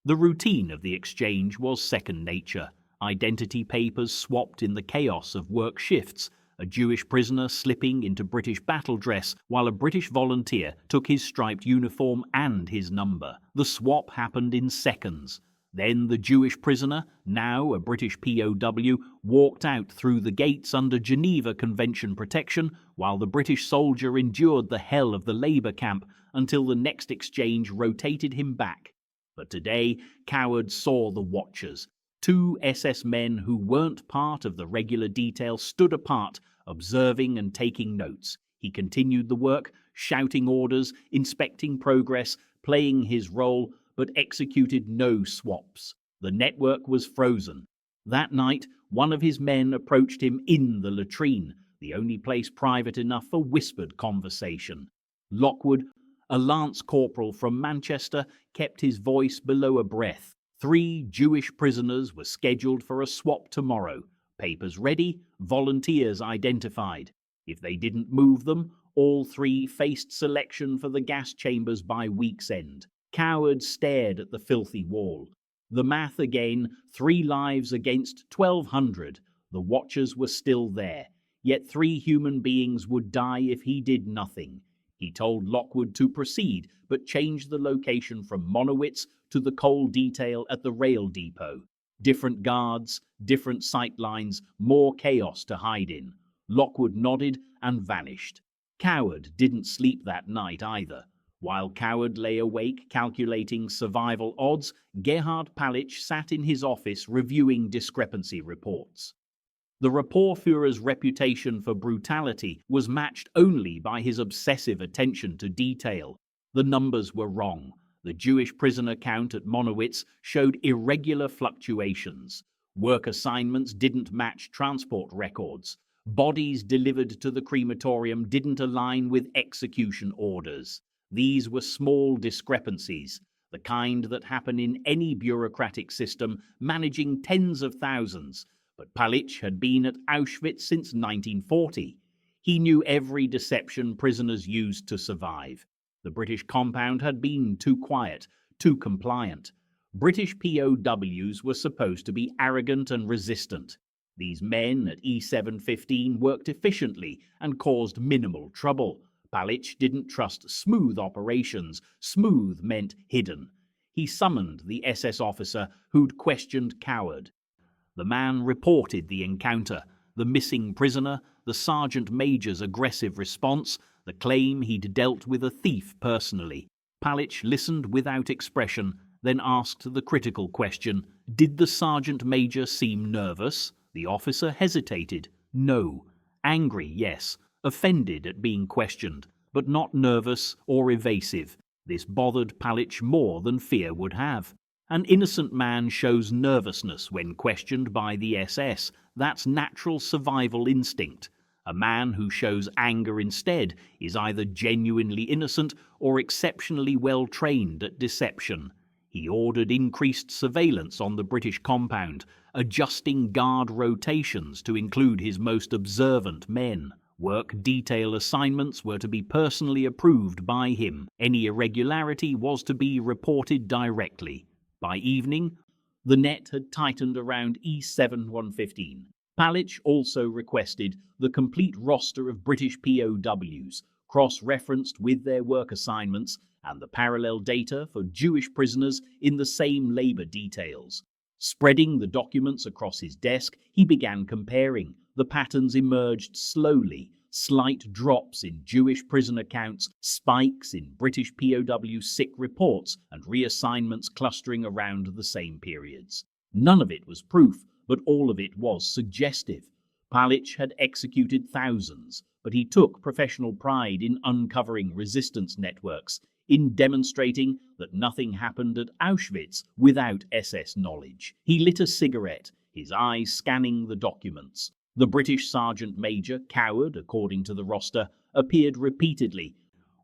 The routine of the exchange was second nature. Identity papers swapped in the chaos of work shifts, a Jewish prisoner slipping into British battle dress while a British volunteer took his striped uniform and his number. The swap happened in seconds. Then the Jewish prisoner, now a British POW, walked out through the gates under Geneva Convention protection while the British soldier endured the hell of the labour camp until the next exchange rotated him back. But today, Coward saw the watchers. 2 SS men who weren't part of the regular detail stood apart, observing and taking notes. He continued the work, shouting orders, inspecting progress, playing his role, but executed no swaps. The network was frozen. That night, one of his men approached him in the latrine, the only place private enough for whispered conversation. Lockwood, a lance corporal from Manchester, kept his voice below a breath. 3 Jewish prisoners were scheduled for a swap tomorrow. Papers ready, volunteers identified. If they didn't move them, all 3 faced selection for the gas chambers by week's end. Coward stared at the filthy wall. The math again, 3 lives against 1,200. The watchers were still there, yet 3 human beings would die if he did nothing. He told Lockwood to proceed, but changed the location from Monowitz to the coal detail at the rail depot. Different guards, different sight lines, more chaos to hide in. Lockwood nodded and vanished. Coward didn't sleep that night either. While Coward lay awake calculating survival odds, Gerhard Palitsch sat in his office reviewing discrepancy reports. The Rapportführer's reputation for brutality was matched only by his obsessive attention to detail. The numbers were wrong. The Jewish prisoner count at Monowitz showed irregular fluctuations. Work assignments didn't match transport records. Bodies delivered to the crematorium didn't align with execution orders. These were small discrepancies, the kind that happen in any bureaucratic system managing tens of thousands. But Palitsch had been at Auschwitz since 1940. He knew every deception prisoners used to survive. The British compound had been too quiet, too compliant. British POWs were supposed to be arrogant and resistant. These men at E715 worked efficiently and caused minimal trouble. Palitsch didn't trust smooth operations. Smooth meant hidden. He summoned the SS officer who'd questioned Coward. The man reported the encounter, the missing prisoner, the sergeant major's aggressive response, the claim he'd dealt with a thief personally. Palitsch listened without expression, then asked the critical question, "Did the sergeant major seem nervous?" The officer hesitated. No. Angry, yes. Offended at being questioned, but not nervous or evasive. This bothered Palitsch more than fear would have. An innocent man shows nervousness when questioned by the SS. That's natural survival instinct. A man who shows anger instead is either genuinely innocent or exceptionally well trained at deception. He ordered increased surveillance on the British compound, adjusting guard rotations to include his most observant men. Work detail assignments were to be personally approved by him. Any irregularity was to be reported directly. By evening, the net had tightened around E7115. Palitsch also requested the complete roster of British POWs, cross-referenced with their work assignments and the parallel data for Jewish prisoners in the same labor details. Spreading the documents across his desk, he began comparing. The patterns emerged slowly. Slight drops in Jewish prisoner counts, spikes in British POW sick reports, and reassignments clustering around the same periods. None of it was proof, but all of it was suggestive. Palitsch had executed thousands, but he took professional pride in uncovering resistance networks, in demonstrating that nothing happened at Auschwitz without SS knowledge. He lit a cigarette, his eyes scanning the documents. The British Sergeant Major, Coward, according to the roster, appeared repeatedly,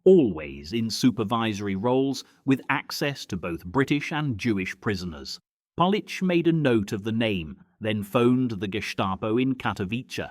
always in supervisory roles with access to both British and Jewish prisoners. Palitsch made a note of the name, then phoned the Gestapo in Katowice.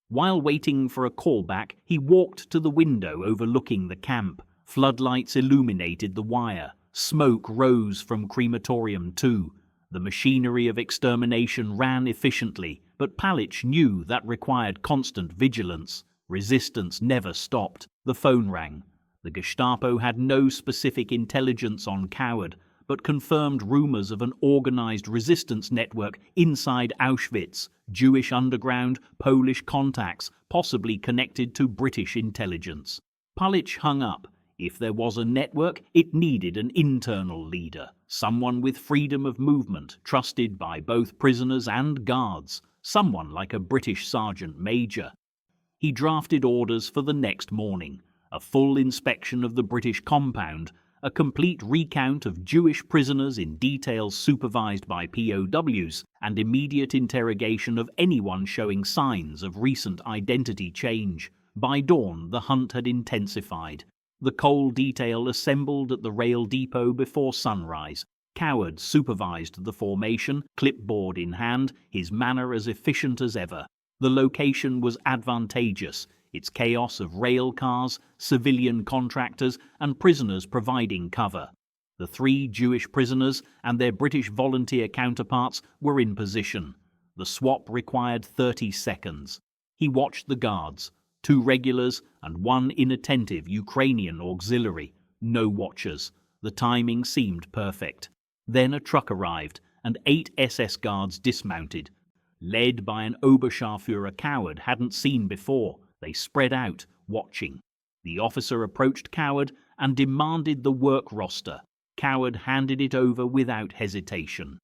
While waiting for a callback, he walked to the window overlooking the camp. Floodlights illuminated the wire. Smoke rose from Crematorium 2. The machinery of extermination ran efficiently, but Palitsch knew that required constant vigilance. Resistance never stopped. The phone rang. The Gestapo had no specific intelligence on Coward, but confirmed rumors of an organized resistance network inside Auschwitz, Jewish underground, Polish contacts, possibly connected to British intelligence. Palitsch hung up. If there was a network, it needed an internal leader, someone with freedom of movement, trusted by both prisoners and guards, someone like a British sergeant major. He drafted orders for the next morning, a full inspection of the British compound, a complete recount of Jewish prisoners in detail supervised by POWs, and immediate interrogation of anyone showing signs of recent identity change. By dawn, the hunt had intensified. The coal detail assembled at the rail depot before sunrise. Coward supervised the formation, clipboard in hand, his manner as efficient as ever. The location was advantageous, its chaos of rail cars, civilian contractors, and prisoners providing cover. The 3 Jewish prisoners and their British volunteer counterparts were in position. The swap required 30 seconds. He watched the guards. 2 regulars and 1 inattentive Ukrainian auxiliary. No watchers. The timing seemed perfect. Then a truck arrived, and 8 SS guards dismounted. Led by an Oberscharführer Coward hadn't seen before, they spread out, watching. The officer approached Coward and demanded the work roster. Coward handed it over without hesitation.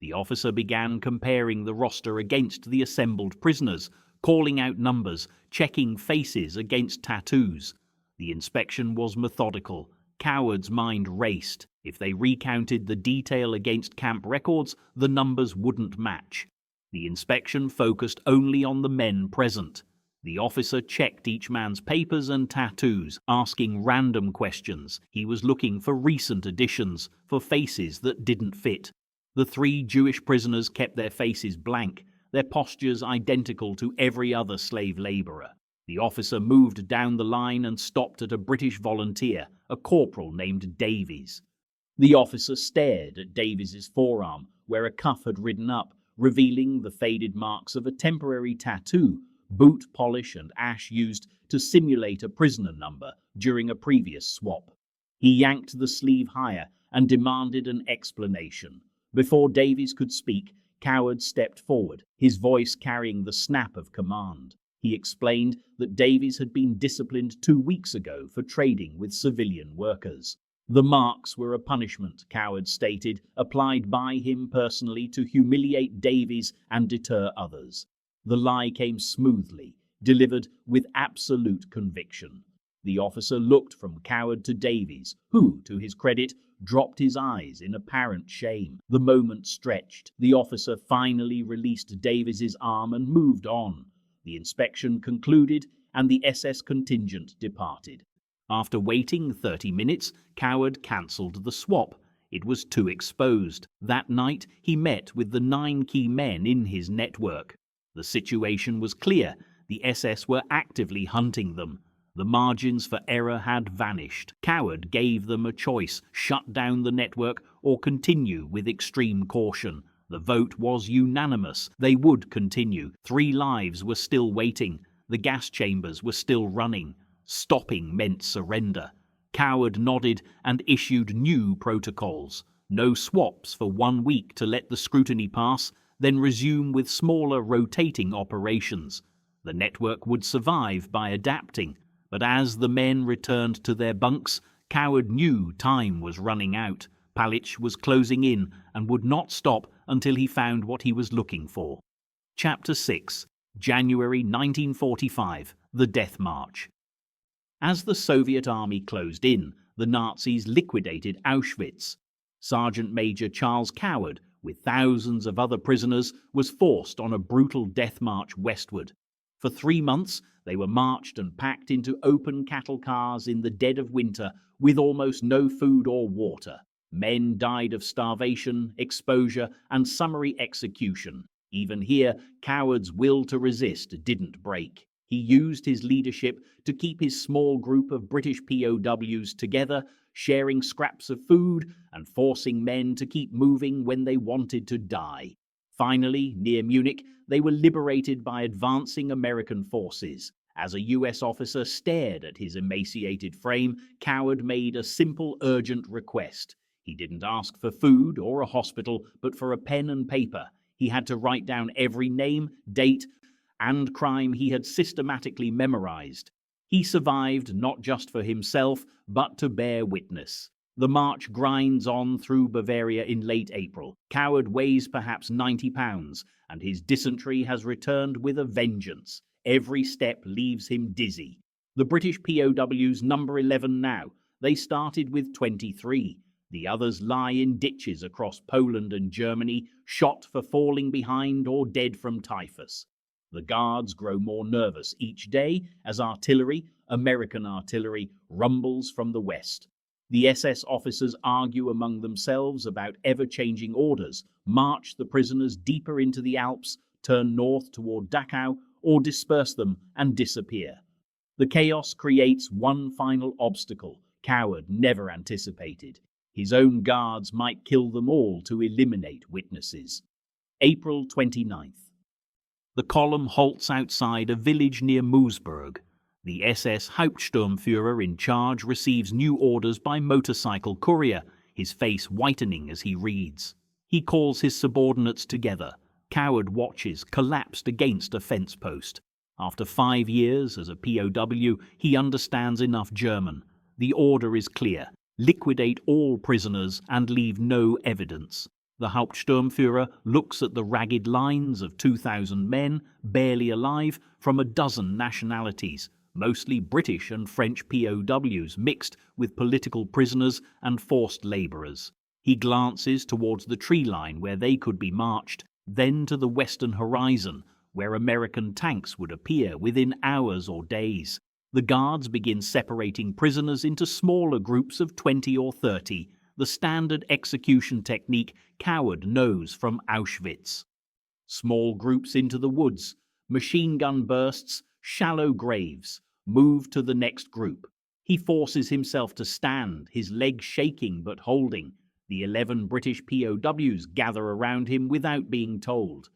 The officer began comparing the roster against the assembled prisoners, calling out numbers, checking faces against tattoos. The inspection was methodical. Coward's mind raced. If they recounted the detail against camp records, the numbers wouldn't match. The inspection focused only on the men present. The officer checked each man's papers and tattoos, asking random questions. He was looking for recent additions, for faces that didn't fit. The 3 Jewish prisoners kept their faces blank, their postures identical to every other slave laborer. The officer moved down the line and stopped at a British volunteer, a corporal named Davies. The officer stared at Davies's forearm, where a cuff had ridden up, revealing the faded marks of a temporary tattoo, boot polish and ash used to simulate a prisoner number during a previous swap. He yanked the sleeve higher and demanded an explanation. Before Davies could speak, Coward stepped forward, his voice carrying the snap of command. He explained that Davies had been disciplined 2 weeks ago for trading with civilian workers. The marks were a punishment, Coward stated, applied by him personally to humiliate Davies and deter others. The lie came smoothly, delivered with absolute conviction. The officer looked from Coward to Davies, who, to his credit, dropped his eyes in apparent shame. The moment stretched. The officer finally released Davies's arm and moved on. The inspection concluded, and the SS contingent departed. After waiting 30 minutes, Coward cancelled the swap. It was too exposed. That night, he met with the 9 key men in his network. The situation was clear. The SS were actively hunting them. The margins for error had vanished. Coward gave them a choice: shut down the network or continue with extreme caution. The vote was unanimous. They would continue. 3 lives were still waiting. The gas chambers were still running. Stopping meant surrender. Coward nodded and issued new protocols. No swaps for 1 week to let the scrutiny pass, then resume with smaller rotating operations. The network would survive by adapting, but as the men returned to their bunks, Coward knew time was running out. Palich was closing in and would not stop until he found what he was looking for. Chapter 6, January 1945, The Death March. As the Soviet army closed in, the Nazis liquidated Auschwitz. Sergeant Major Charles Coward, with thousands of other prisoners, was forced on a brutal death march westward. For 3 months, they were marched and packed into open cattle cars in the dead of winter with almost no food or water. Men died of starvation, exposure, and summary execution. Even here, Coward's will to resist didn't break. He used his leadership to keep his small group of British POWs together, sharing scraps of food and forcing men to keep moving when they wanted to die. Finally, near Munich, they were liberated by advancing American forces. As a US officer stared at his emaciated frame, Coward made a simple, urgent request. He didn't ask for food or a hospital, but for a pen and paper. He had to write down every name, date, and crime he had systematically memorized. He survived not just for himself, but to bear witness. The march grinds on through Bavaria in late April. Coward weighs perhaps 90 pounds, and his dysentery has returned with a vengeance. Every step leaves him dizzy. The British POWs number 11 now. They started with 23. The others lie in ditches across Poland and Germany, shot for falling behind or dead from typhus. The guards grow more nervous each day as artillery, American artillery, rumbles from the west. The SS officers argue among themselves about ever-changing orders, march the prisoners deeper into the Alps, turn north toward Dachau, or disperse them and disappear. The chaos creates one final obstacle Coward never anticipated. His own guards might kill them all to eliminate witnesses. April 29th. The column halts outside a village near Moosburg. The SS Hauptsturmführer in charge receives new orders by motorcycle courier, his face whitening as he reads. He calls his subordinates together. Coward watches, collapsed against a fence post. After 5 years as a POW, he understands enough German. The order is clear: liquidate all prisoners and leave no evidence. The Hauptsturmführer looks at the ragged lines of 2,000 men, barely alive, from a dozen nationalities, mostly British and French POWs mixed with political prisoners and forced labourers. He glances towards the tree line where they could be marched, then to the western horizon, where American tanks would appear within hours or days. The guards begin separating prisoners into smaller groups of 20 or 30, the standard execution technique Coward knows from Auschwitz. Small groups into the woods, machine gun bursts, shallow graves. Move to the next group. He forces himself to stand, his legs shaking but holding. The 11 British POWs gather around him without being told.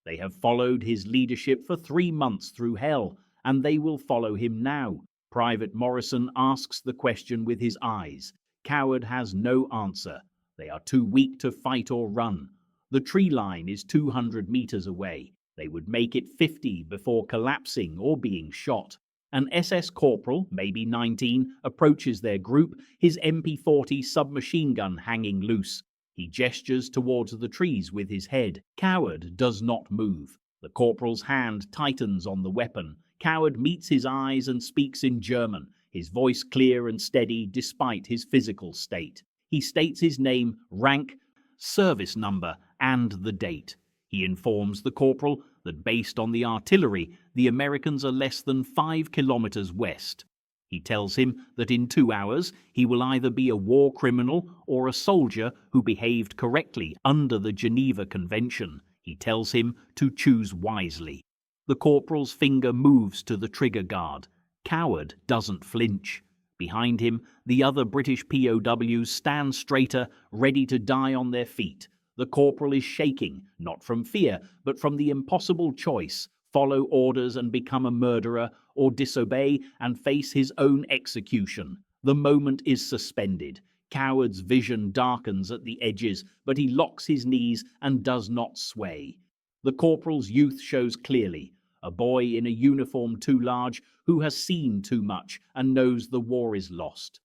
They have followed his leadership for 3 months through hell, and they will follow him now. Private Morrison asks the question with his eyes. Coward has no answer. They are too weak to fight or run. The tree line is 200 meters away. They would make it 50 before collapsing or being shot. An SS corporal, maybe 19, approaches their group, his MP-40 submachine gun hanging loose. He gestures towards the trees with his head. Coward does not move. The corporal's hand tightens on the weapon. Coward meets his eyes and speaks in German, his voice clear and steady despite his physical state. He states his name, rank, service number, and the date. He informs the corporal that based on the artillery, the Americans are less than 5 kilometers west. He tells him that in 2 hours he will either be a war criminal or a soldier who behaved correctly under the Geneva Convention. He tells him to choose wisely. The corporal's finger moves to the trigger guard. Coward doesn't flinch. Behind him, the other British POWs stand straighter, ready to die on their feet. The corporal is shaking, not from fear, but from the impossible choice: follow orders and become a murderer, or disobey and face his own execution. The moment is suspended. Coward's vision darkens at the edges, but he locks his knees and does not sway. The corporal's youth shows clearly: a boy in a uniform too large who has seen too much and knows the war is lost.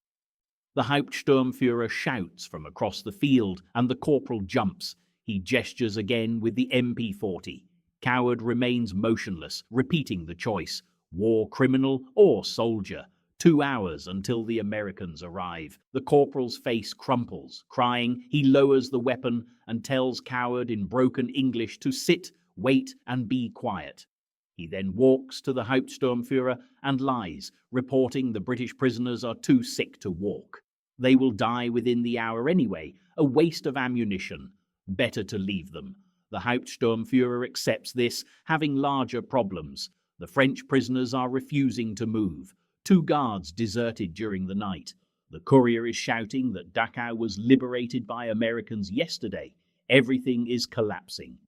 The Hauptsturmführer shouts from across the field, and the corporal jumps. He gestures again with the MP-40. Coward remains motionless, repeating the choice: war criminal or soldier. 2 hours until the Americans arrive. The corporal's face crumples. Crying, he lowers the weapon and tells Coward in broken English to sit, wait, and be quiet. He then walks to the Hauptsturmführer and lies, reporting the British prisoners are too sick to walk. They will die within the hour anyway, a waste of ammunition. Better to leave them. The Hauptsturmführer accepts this, having larger problems. The French prisoners are refusing to move. 2 guards deserted during the night. The courier is shouting that Dachau was liberated by Americans yesterday. Everything is collapsing.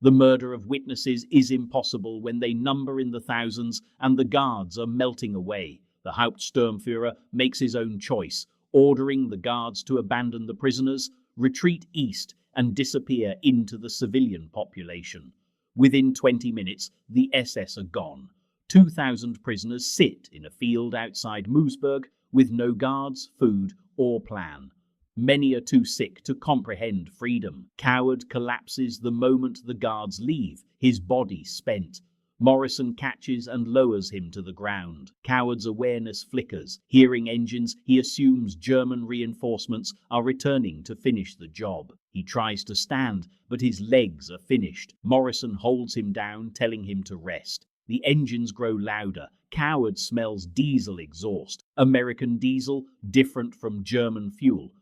The murder of witnesses is impossible when they number in the thousands and the guards are melting away. The Hauptsturmführer makes his own choice, ordering the guards to abandon the prisoners, retreat east, and disappear into the civilian population. Within 20 minutes, the SS are gone. 2,000 prisoners sit in a field outside Moosburg with no guards, food, or plan. Many are too sick to comprehend freedom. Coward collapses the moment the guards leave, his body spent. Morrison catches and lowers him to the ground. Coward's awareness flickers. Hearing engines, he assumes German reinforcements are returning to finish the job. He tries to stand, but his legs are finished. Morrison holds him down, telling him to rest. The engines grow louder. Coward smells diesel exhaust. American diesel, different from German fuel.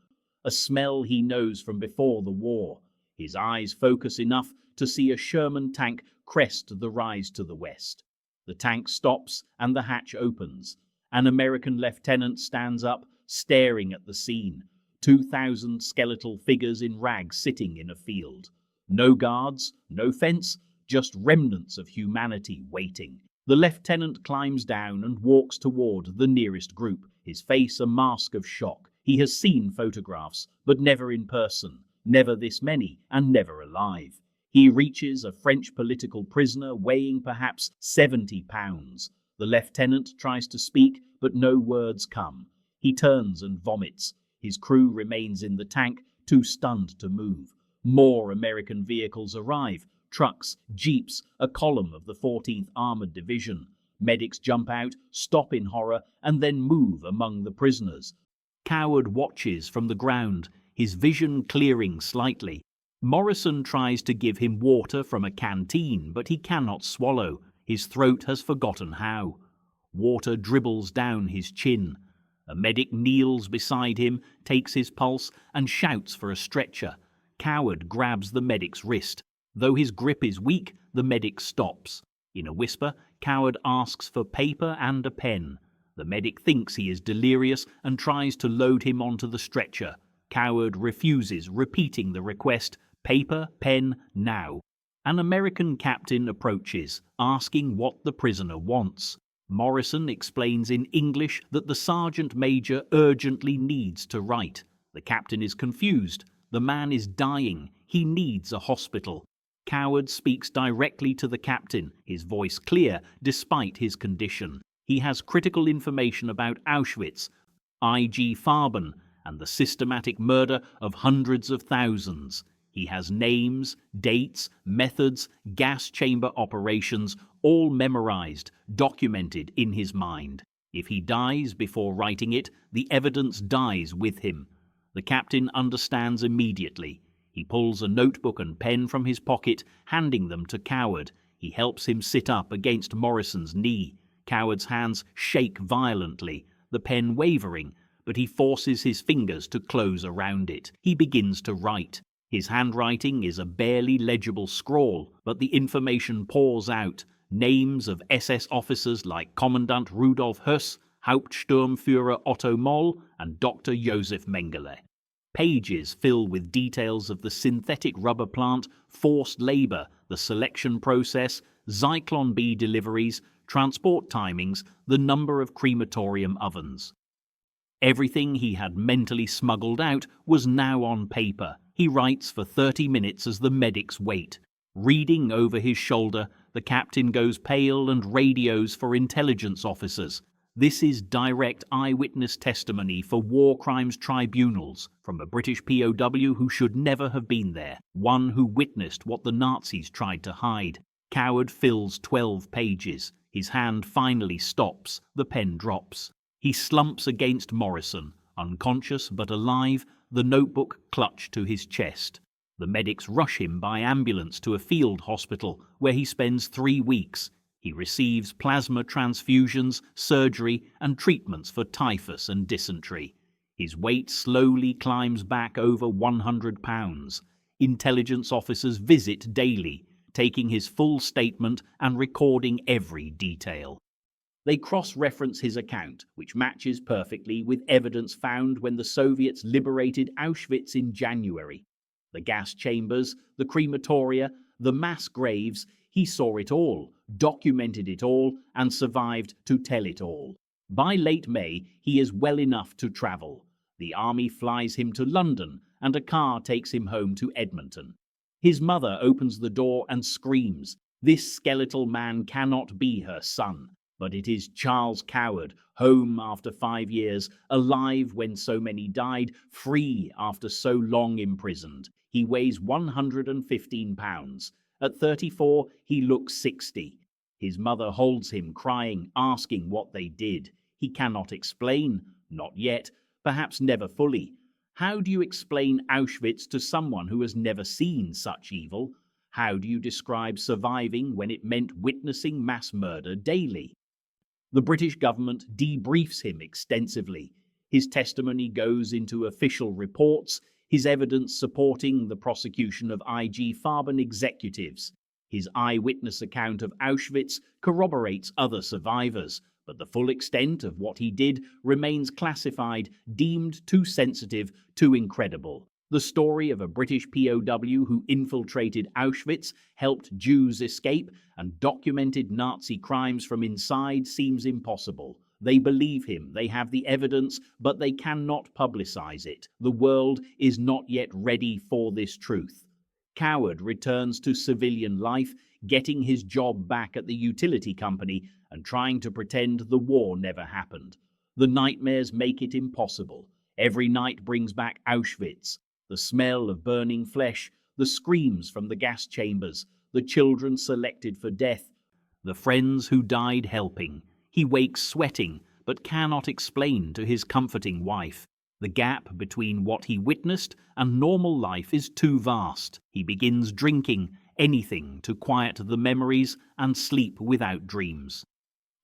A smell he knows from before the war. His eyes focus enough to see a Sherman tank crest the rise to the west. The tank stops and the hatch opens. An American lieutenant stands up, staring at the scene. 2,000 skeletal figures in rags sitting in a field. No guards, no fence, just remnants of humanity waiting. The lieutenant climbs down and walks toward the nearest group, his face a mask of shock. He has seen photographs, but never in person, never this many, and never alive. He reaches a French political prisoner weighing perhaps 70 pounds. The lieutenant tries to speak, but no words come. He turns and vomits. His crew remains in the tank, too stunned to move. More American vehicles arrive. Trucks, jeeps, a column of the 14th Armored Division. Medics jump out, stop in horror, and then move among the prisoners. Coward watches from the ground, his vision clearing slightly. Morrison tries to give him water from a canteen, but he cannot swallow. His throat has forgotten how. Water dribbles down his chin. A medic kneels beside him, takes his pulse, and shouts for a stretcher. Coward grabs the medic's wrist. Though his grip is weak, the medic stops. In a whisper, Coward asks for paper and a pen. The medic thinks he is delirious and tries to load him onto the stretcher. Coward refuses, repeating the request, paper, pen, now. An American captain approaches, asking what the prisoner wants. Morrison explains in English that the sergeant major urgently needs to write. The captain is confused. The man is dying. He needs a hospital. Coward speaks directly to the captain, his voice clear despite his condition. He has critical information about Auschwitz, IG Farben, and the systematic murder of hundreds of thousands. He has names, dates, methods, gas chamber operations, all memorized, documented in his mind. If he dies before writing it, the evidence dies with him. The captain understands immediately. He pulls a notebook and pen from his pocket, handing them to Coward. He helps him sit up against Morrison's knee. Coward's hands shake violently, the pen wavering, but he forces his fingers to close around it. He begins to write. His handwriting is a barely legible scrawl, but the information pours out. Names of SS officers like Commandant Rudolf Höss, Hauptsturmführer Otto Moll, and Dr. Josef Mengele. Pages fill with details of the synthetic rubber plant, forced labor, the selection process, Zyklon B deliveries, transport timings, the number of crematorium ovens. Everything he had mentally smuggled out was now on paper. He writes for 30 minutes as the medics wait. Reading over his shoulder, the captain goes pale and radios for intelligence officers. This is direct eyewitness testimony for war crimes tribunals from a British POW who should never have been there, one who witnessed what the Nazis tried to hide. Coward fills 12 pages. His hand finally stops. The pen drops. He slumps against Morrison, unconscious but alive, the notebook clutched to his chest. The medics rush him by ambulance to a field hospital where he spends 3 weeks. He receives plasma transfusions, surgery, and treatments for typhus and dysentery. His weight slowly climbs back over 100 pounds. Intelligence officers visit daily, taking his full statement and recording every detail. They cross-reference his account, which matches perfectly with evidence found when the Soviets liberated Auschwitz in January. The gas chambers, the crematoria, the mass graves, he saw it all, documented it all, and survived to tell it all. By late May, he is well enough to travel. The army flies him to London, and a car takes him home to Edmonton. His mother opens the door and screams. This skeletal man cannot be her son. But it is Charles Coward, home after 5 years, alive when so many died, free after so long imprisoned. He weighs 115 pounds. At 34, he looks 60. His mother holds him, crying, asking what they did. He cannot explain, not yet, perhaps never fully. How do you explain Auschwitz to someone who has never seen such evil? How do you describe surviving when it meant witnessing mass murder daily? The British government debriefs him extensively. His testimony goes into official reports, his evidence supporting the prosecution of IG Farben executives. His eyewitness account of Auschwitz corroborates other survivors, but the full extent of what he did remains classified, deemed too sensitive, too incredible. The story of a British POW who infiltrated Auschwitz, helped Jews escape, and documented Nazi crimes from inside seems impossible. They believe him, they have the evidence, but they cannot publicize it. The world is not yet ready for this truth. Coward returns to civilian life, getting his job back at the utility company and trying to pretend the war never happened. The nightmares make it impossible. Every night brings back Auschwitz, the smell of burning flesh, the screams from the gas chambers, the children selected for death, the friends who died helping. He wakes sweating, but cannot explain to his comforting wife. The gap between what he witnessed and normal life is too vast. He begins drinking, anything to quiet the memories and sleep without dreams.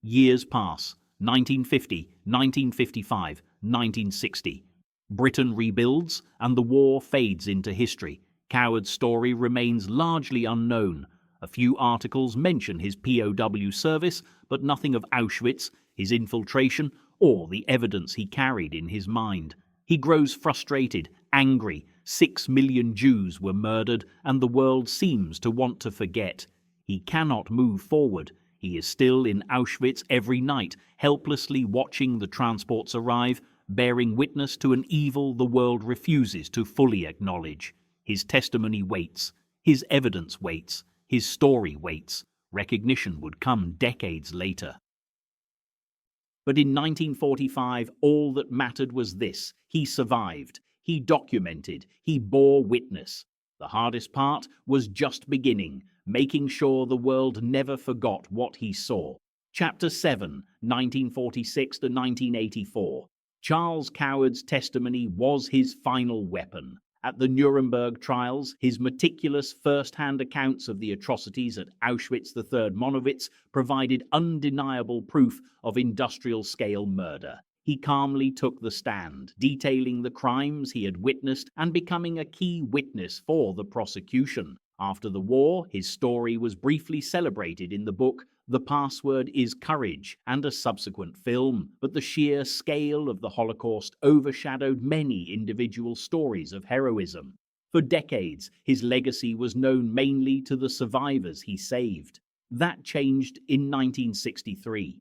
Years pass, 1950, 1955, 1960. Britain rebuilds and the war fades into history. Coward's story remains largely unknown. A few articles mention his POW service, but nothing of Auschwitz, his infiltration, or the evidence he carried in his mind. He grows frustrated, angry. 6 million Jews were murdered, and the world seems to want to forget. He cannot move forward. He is still in Auschwitz every night, helplessly watching the transports arrive, bearing witness to an evil the world refuses to fully acknowledge. His testimony waits. His evidence waits. His story waits. Recognition would come decades later. But in 1945, all that mattered was this: he survived, he documented, he bore witness. The hardest part was just beginning, making sure the world never forgot what he saw. Chapter 7, 1946 to 1984. Charles Coward's testimony was his final weapon. At the Nuremberg trials, his meticulous first-hand accounts of the atrocities at Auschwitz III Monowitz provided undeniable proof of industrial-scale murder. He calmly took the stand, detailing the crimes he had witnessed and becoming a key witness for the prosecution. After the war, his story was briefly celebrated in the book The Password is Courage and a subsequent film, but the sheer scale of the Holocaust overshadowed many individual stories of heroism. For decades, his legacy was known mainly to the survivors he saved. That changed in 1963.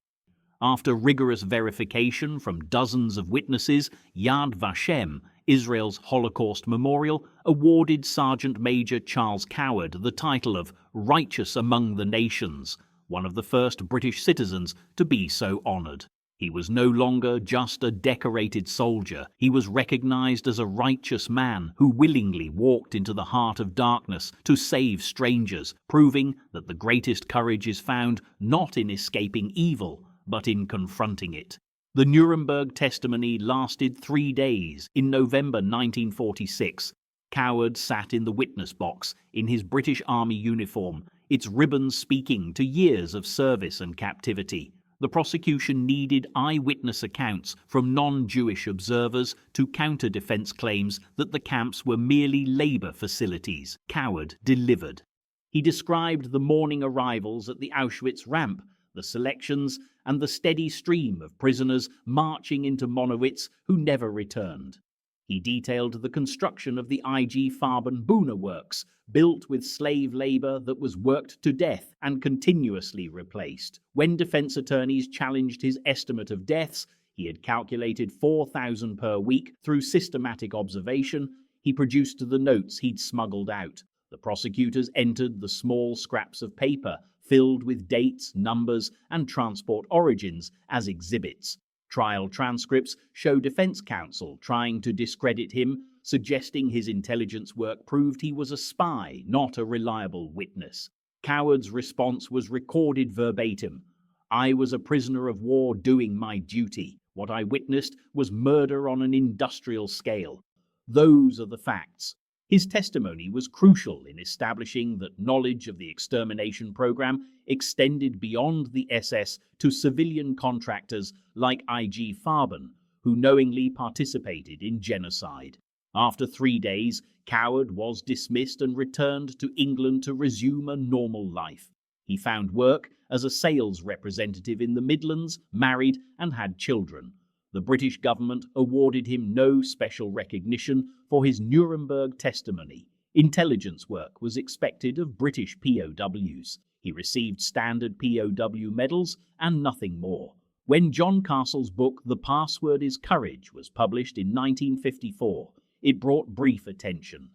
After rigorous verification from dozens of witnesses, Yad Vashem, Israel's Holocaust memorial, awarded Sergeant Major Charles Coward the title of Righteous Among the Nations, one of the first British citizens to be so honored. He was no longer just a decorated soldier. He was recognized as a righteous man who willingly walked into the heart of darkness to save strangers, proving that the greatest courage is found not in escaping evil, but in confronting it. The Nuremberg testimony lasted 3 days. In November 1946, Coward sat in the witness box in his British Army uniform, its ribbons speaking to years of service and captivity. The prosecution needed eyewitness accounts from non-Jewish observers to counter defense claims that the camps were merely labor facilities. Coward delivered. He described the morning arrivals at the Auschwitz ramp, the selections, and the steady stream of prisoners marching into Monowitz who never returned. He detailed the construction of the IG Farben-Bühne works, built with slave labor that was worked to death and continuously replaced. When defense attorneys challenged his estimate of deaths, he had calculated 4,000 per week through systematic observation. He produced the notes he'd smuggled out. The prosecutors entered the small scraps of paper filled with dates, numbers, and transport origins as exhibits. Trial transcripts show defense counsel trying to discredit him, suggesting his intelligence work proved he was a spy, not a reliable witness. Coward's response was recorded verbatim. "I was a prisoner of war doing my duty. What I witnessed was murder on an industrial scale. Those are the facts." His testimony was crucial in establishing that knowledge of the extermination program extended beyond the SS to civilian contractors like IG Farben, who knowingly participated in genocide. After 3 days, Coward was dismissed and returned to England to resume a normal life. He found work as a sales representative in the Midlands, married, and had children. The British government awarded him no special recognition for his Nuremberg testimony. Intelligence work was expected of British POWs. He received standard POW medals and nothing more. When John Castle's book The Password is Courage was published in 1954, it brought brief attention.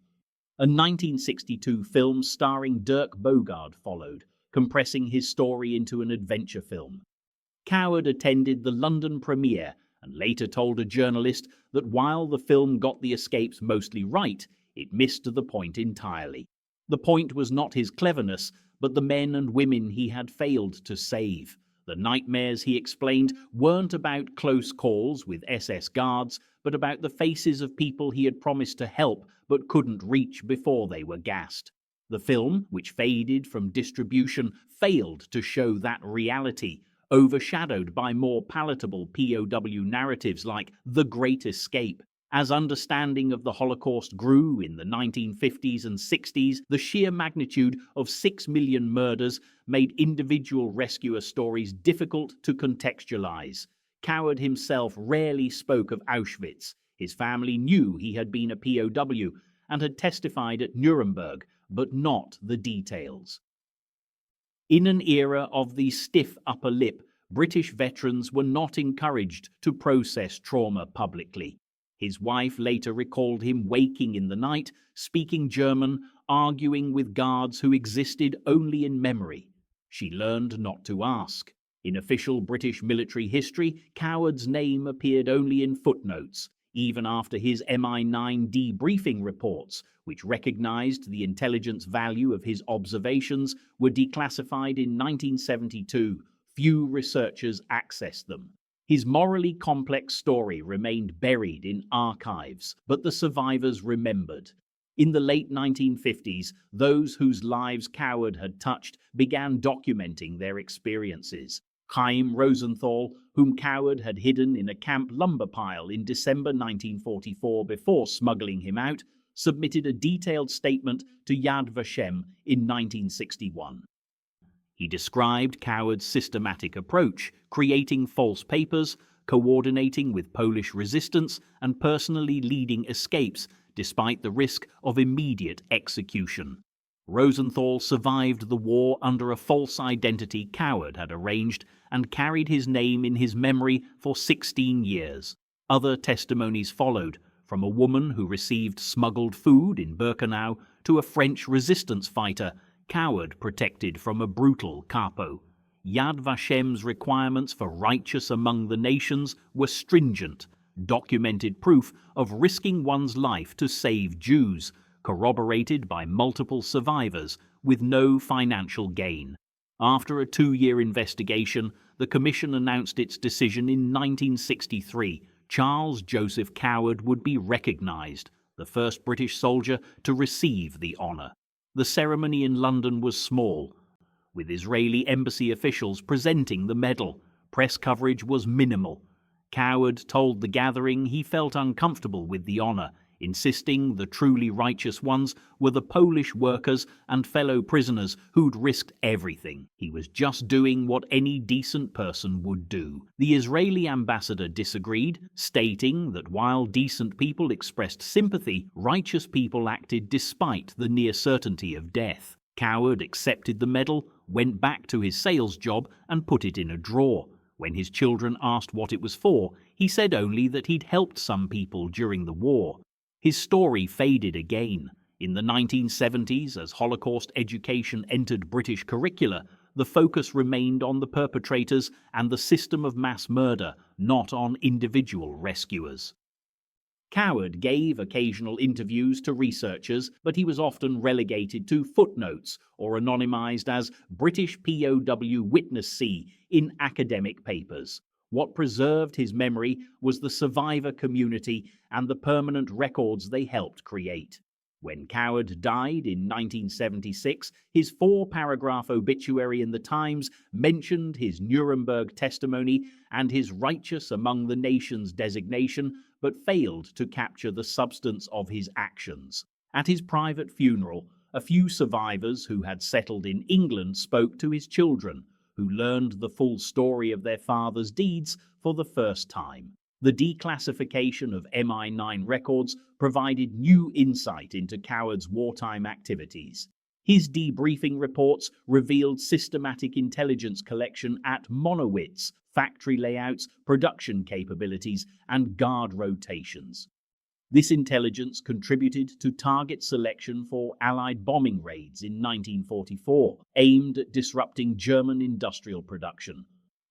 A 1962 film starring Dirk Bogarde followed, compressing his story into an adventure film. Coward attended the London premiere and later told a journalist that while the film got the escapes mostly right, it missed the point entirely. The point was not his cleverness, but the men and women he had failed to save. The nightmares, he explained, weren't about close calls with SS guards, but about the faces of people he had promised to help but couldn't reach before they were gassed. The film, which faded from distribution, failed to show that reality, overshadowed by more palatable POW narratives like The Great Escape. As understanding of the Holocaust grew in the 1950s and 60s, the sheer magnitude of 6 million murders made individual rescuer stories difficult to contextualize. Coward himself rarely spoke of Auschwitz. His family knew he had been a POW and had testified at Nuremberg, but not the details. In an era of the stiff upper lip, British veterans were not encouraged to process trauma publicly. His wife later recalled him waking in the night, speaking German, arguing with guards who existed only in memory. She learned not to ask. In official British military history, Coward's name appeared only in footnotes, even after his MI9 debriefing reports, which recognized the intelligence value of his observations, were declassified in 1972. Few researchers accessed them. His morally complex story remained buried in archives, but the survivors remembered. In the late 1950s, those whose lives Coward had touched began documenting their experiences. Chaim Rosenthal, whom Coward had hidden in a camp lumber pile in December 1944 before smuggling him out, submitted a detailed statement to Yad Vashem in 1961. He described Coward's systematic approach, creating false papers, coordinating with Polish resistance, and personally leading escapes despite the risk of immediate execution. Rosenthal survived the war under a false identity Coward had arranged and carried his name in his memory for 16 years. Other testimonies followed, from a woman who received smuggled food in Birkenau to a French resistance fighter Coward protected from a brutal capo. Yad Vashem's requirements for righteous among the nations were stringent, documented proof of risking one's life to save Jews, corroborated by multiple survivors with no financial gain. After a 2-year investigation, the Commission announced its decision in 1963. Charles Joseph Coward would be recognized, the first British soldier to receive the honor. The ceremony in London was small, with Israeli embassy officials presenting the medal. Press coverage was minimal. Coward told the gathering he felt uncomfortable with the honor, insisting the truly righteous ones were the Polish workers and fellow prisoners who'd risked everything. He was just doing what any decent person would do. The Israeli ambassador disagreed, stating that while decent people expressed sympathy, righteous people acted despite the near certainty of death. Coward accepted the medal, went back to his sales job and put it in a drawer. When his children asked what it was for, he said only that he'd helped some people during the war. His story faded again. In the 1970s, as Holocaust education entered British curricula, the focus remained on the perpetrators and the system of mass murder, not on individual rescuers. Coward gave occasional interviews to researchers, but he was often relegated to footnotes or anonymized as British POW Witness C in academic papers. What preserved his memory was the survivor community and the permanent records they helped create. When Coward died in 1976, his 4-paragraph obituary in the Times mentioned his Nuremberg testimony and his righteous among the nations designation, but failed to capture the substance of his actions. At his private funeral, a few survivors who had settled in England spoke to his children, who learned the full story of their father's deeds for the first time. The declassification of MI9 records provided new insight into Coward's wartime activities. His debriefing reports revealed systematic intelligence collection at Monowitz, factory layouts, production capabilities, and guard rotations. This intelligence contributed to target selection for Allied bombing raids in 1944, aimed at disrupting German industrial production.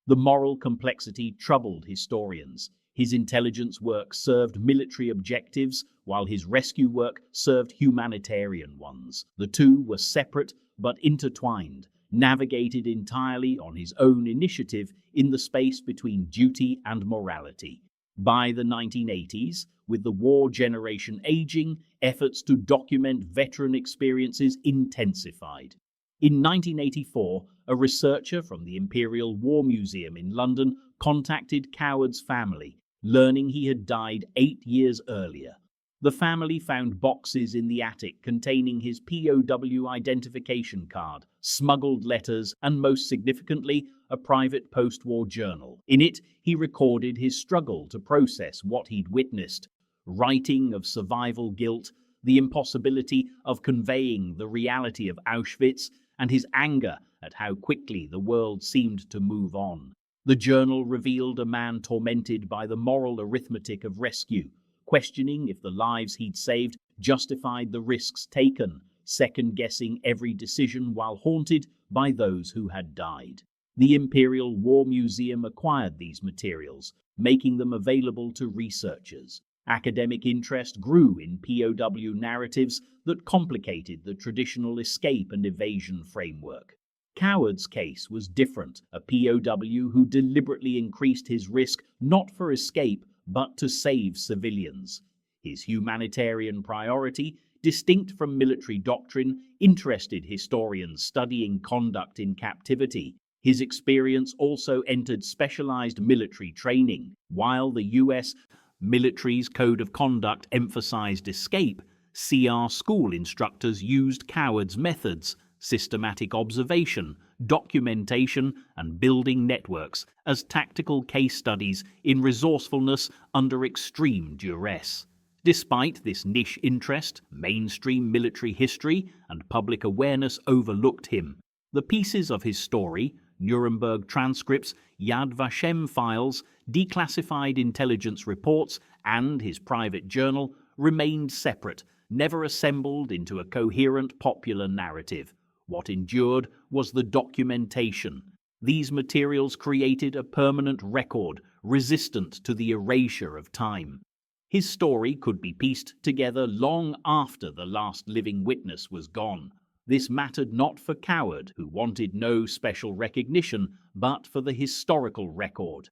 The moral complexity troubled historians. His intelligence work served military objectives, while his rescue work served humanitarian ones. The two were separate but intertwined, navigated entirely on his own initiative in the space between duty and morality. By the 1980s, with the war generation aging, efforts to document veteran experiences intensified. In 1984, a researcher from the Imperial War Museum in London contacted Coward's family, learning he had died 8 years earlier. The family found boxes in the attic containing his POW identification card, smuggled letters, and most significantly, a private post-war journal. In it, he recorded his struggle to process what he'd witnessed, writing of survival guilt, the impossibility of conveying the reality of Auschwitz, and his anger at how quickly the world seemed to move on. The journal revealed a man tormented by the moral arithmetic of rescue, questioning if the lives he'd saved justified the risks taken, second-guessing every decision while haunted by those who had died. The Imperial War Museum acquired these materials, making them available to researchers. Academic interest grew in POW narratives that complicated the traditional escape and evasion framework. Coward's case was different, a POW who deliberately increased his risk not for escape but to save civilians. His humanitarian priority, distinct from military doctrine, interested historians studying conduct in captivity. His experience also entered specialized military training. While the U.S. military's code of conduct emphasized escape, CR school instructors used Coward's methods, systematic observation, documentation, and building networks as tactical case studies in resourcefulness under extreme duress. Despite this niche interest, mainstream military history and public awareness overlooked him. The pieces of his story, Nuremberg transcripts, Yad Vashem files, declassified intelligence reports, and his private journal remained separate, never assembled into a coherent popular narrative. What endured was the documentation. These materials created a permanent record, resistant to the erasure of time. His story could be pieced together long after the last living witness was gone. This mattered not for Coward, who wanted no special recognition, but for the historical record.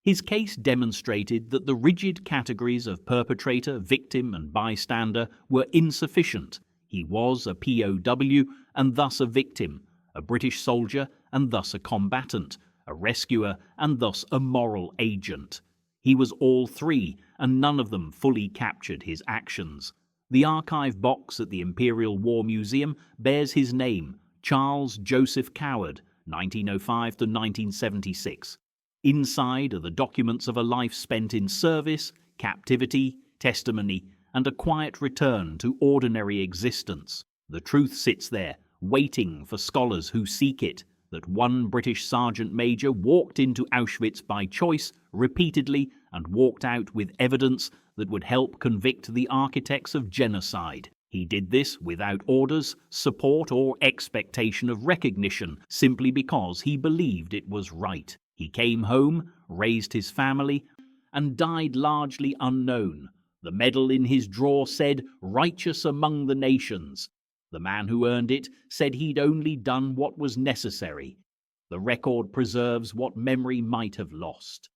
His case demonstrated that the rigid categories of perpetrator, victim, and bystander were insufficient. He was a POW and thus a victim, a British soldier and thus a combatant, a rescuer and thus a moral agent. He was all three, and none of them fully captured his actions. The archive box at the Imperial War Museum bears his name, Charles Joseph Coward, 1905 to 1976. Inside are the documents of a life spent in service, captivity, testimony, and a quiet return to ordinary existence. The truth sits there, waiting for scholars who seek it, that one British sergeant major walked into Auschwitz by choice, repeatedly, and walked out with evidence that would help convict the architects of genocide. He did this without orders, support, or expectation of recognition, simply because he believed it was right. He came home, raised his family, and died largely unknown. The medal in his drawer said, "Righteous among the nations." The man who earned it said he'd only done what was necessary. The record preserves what memory might have lost.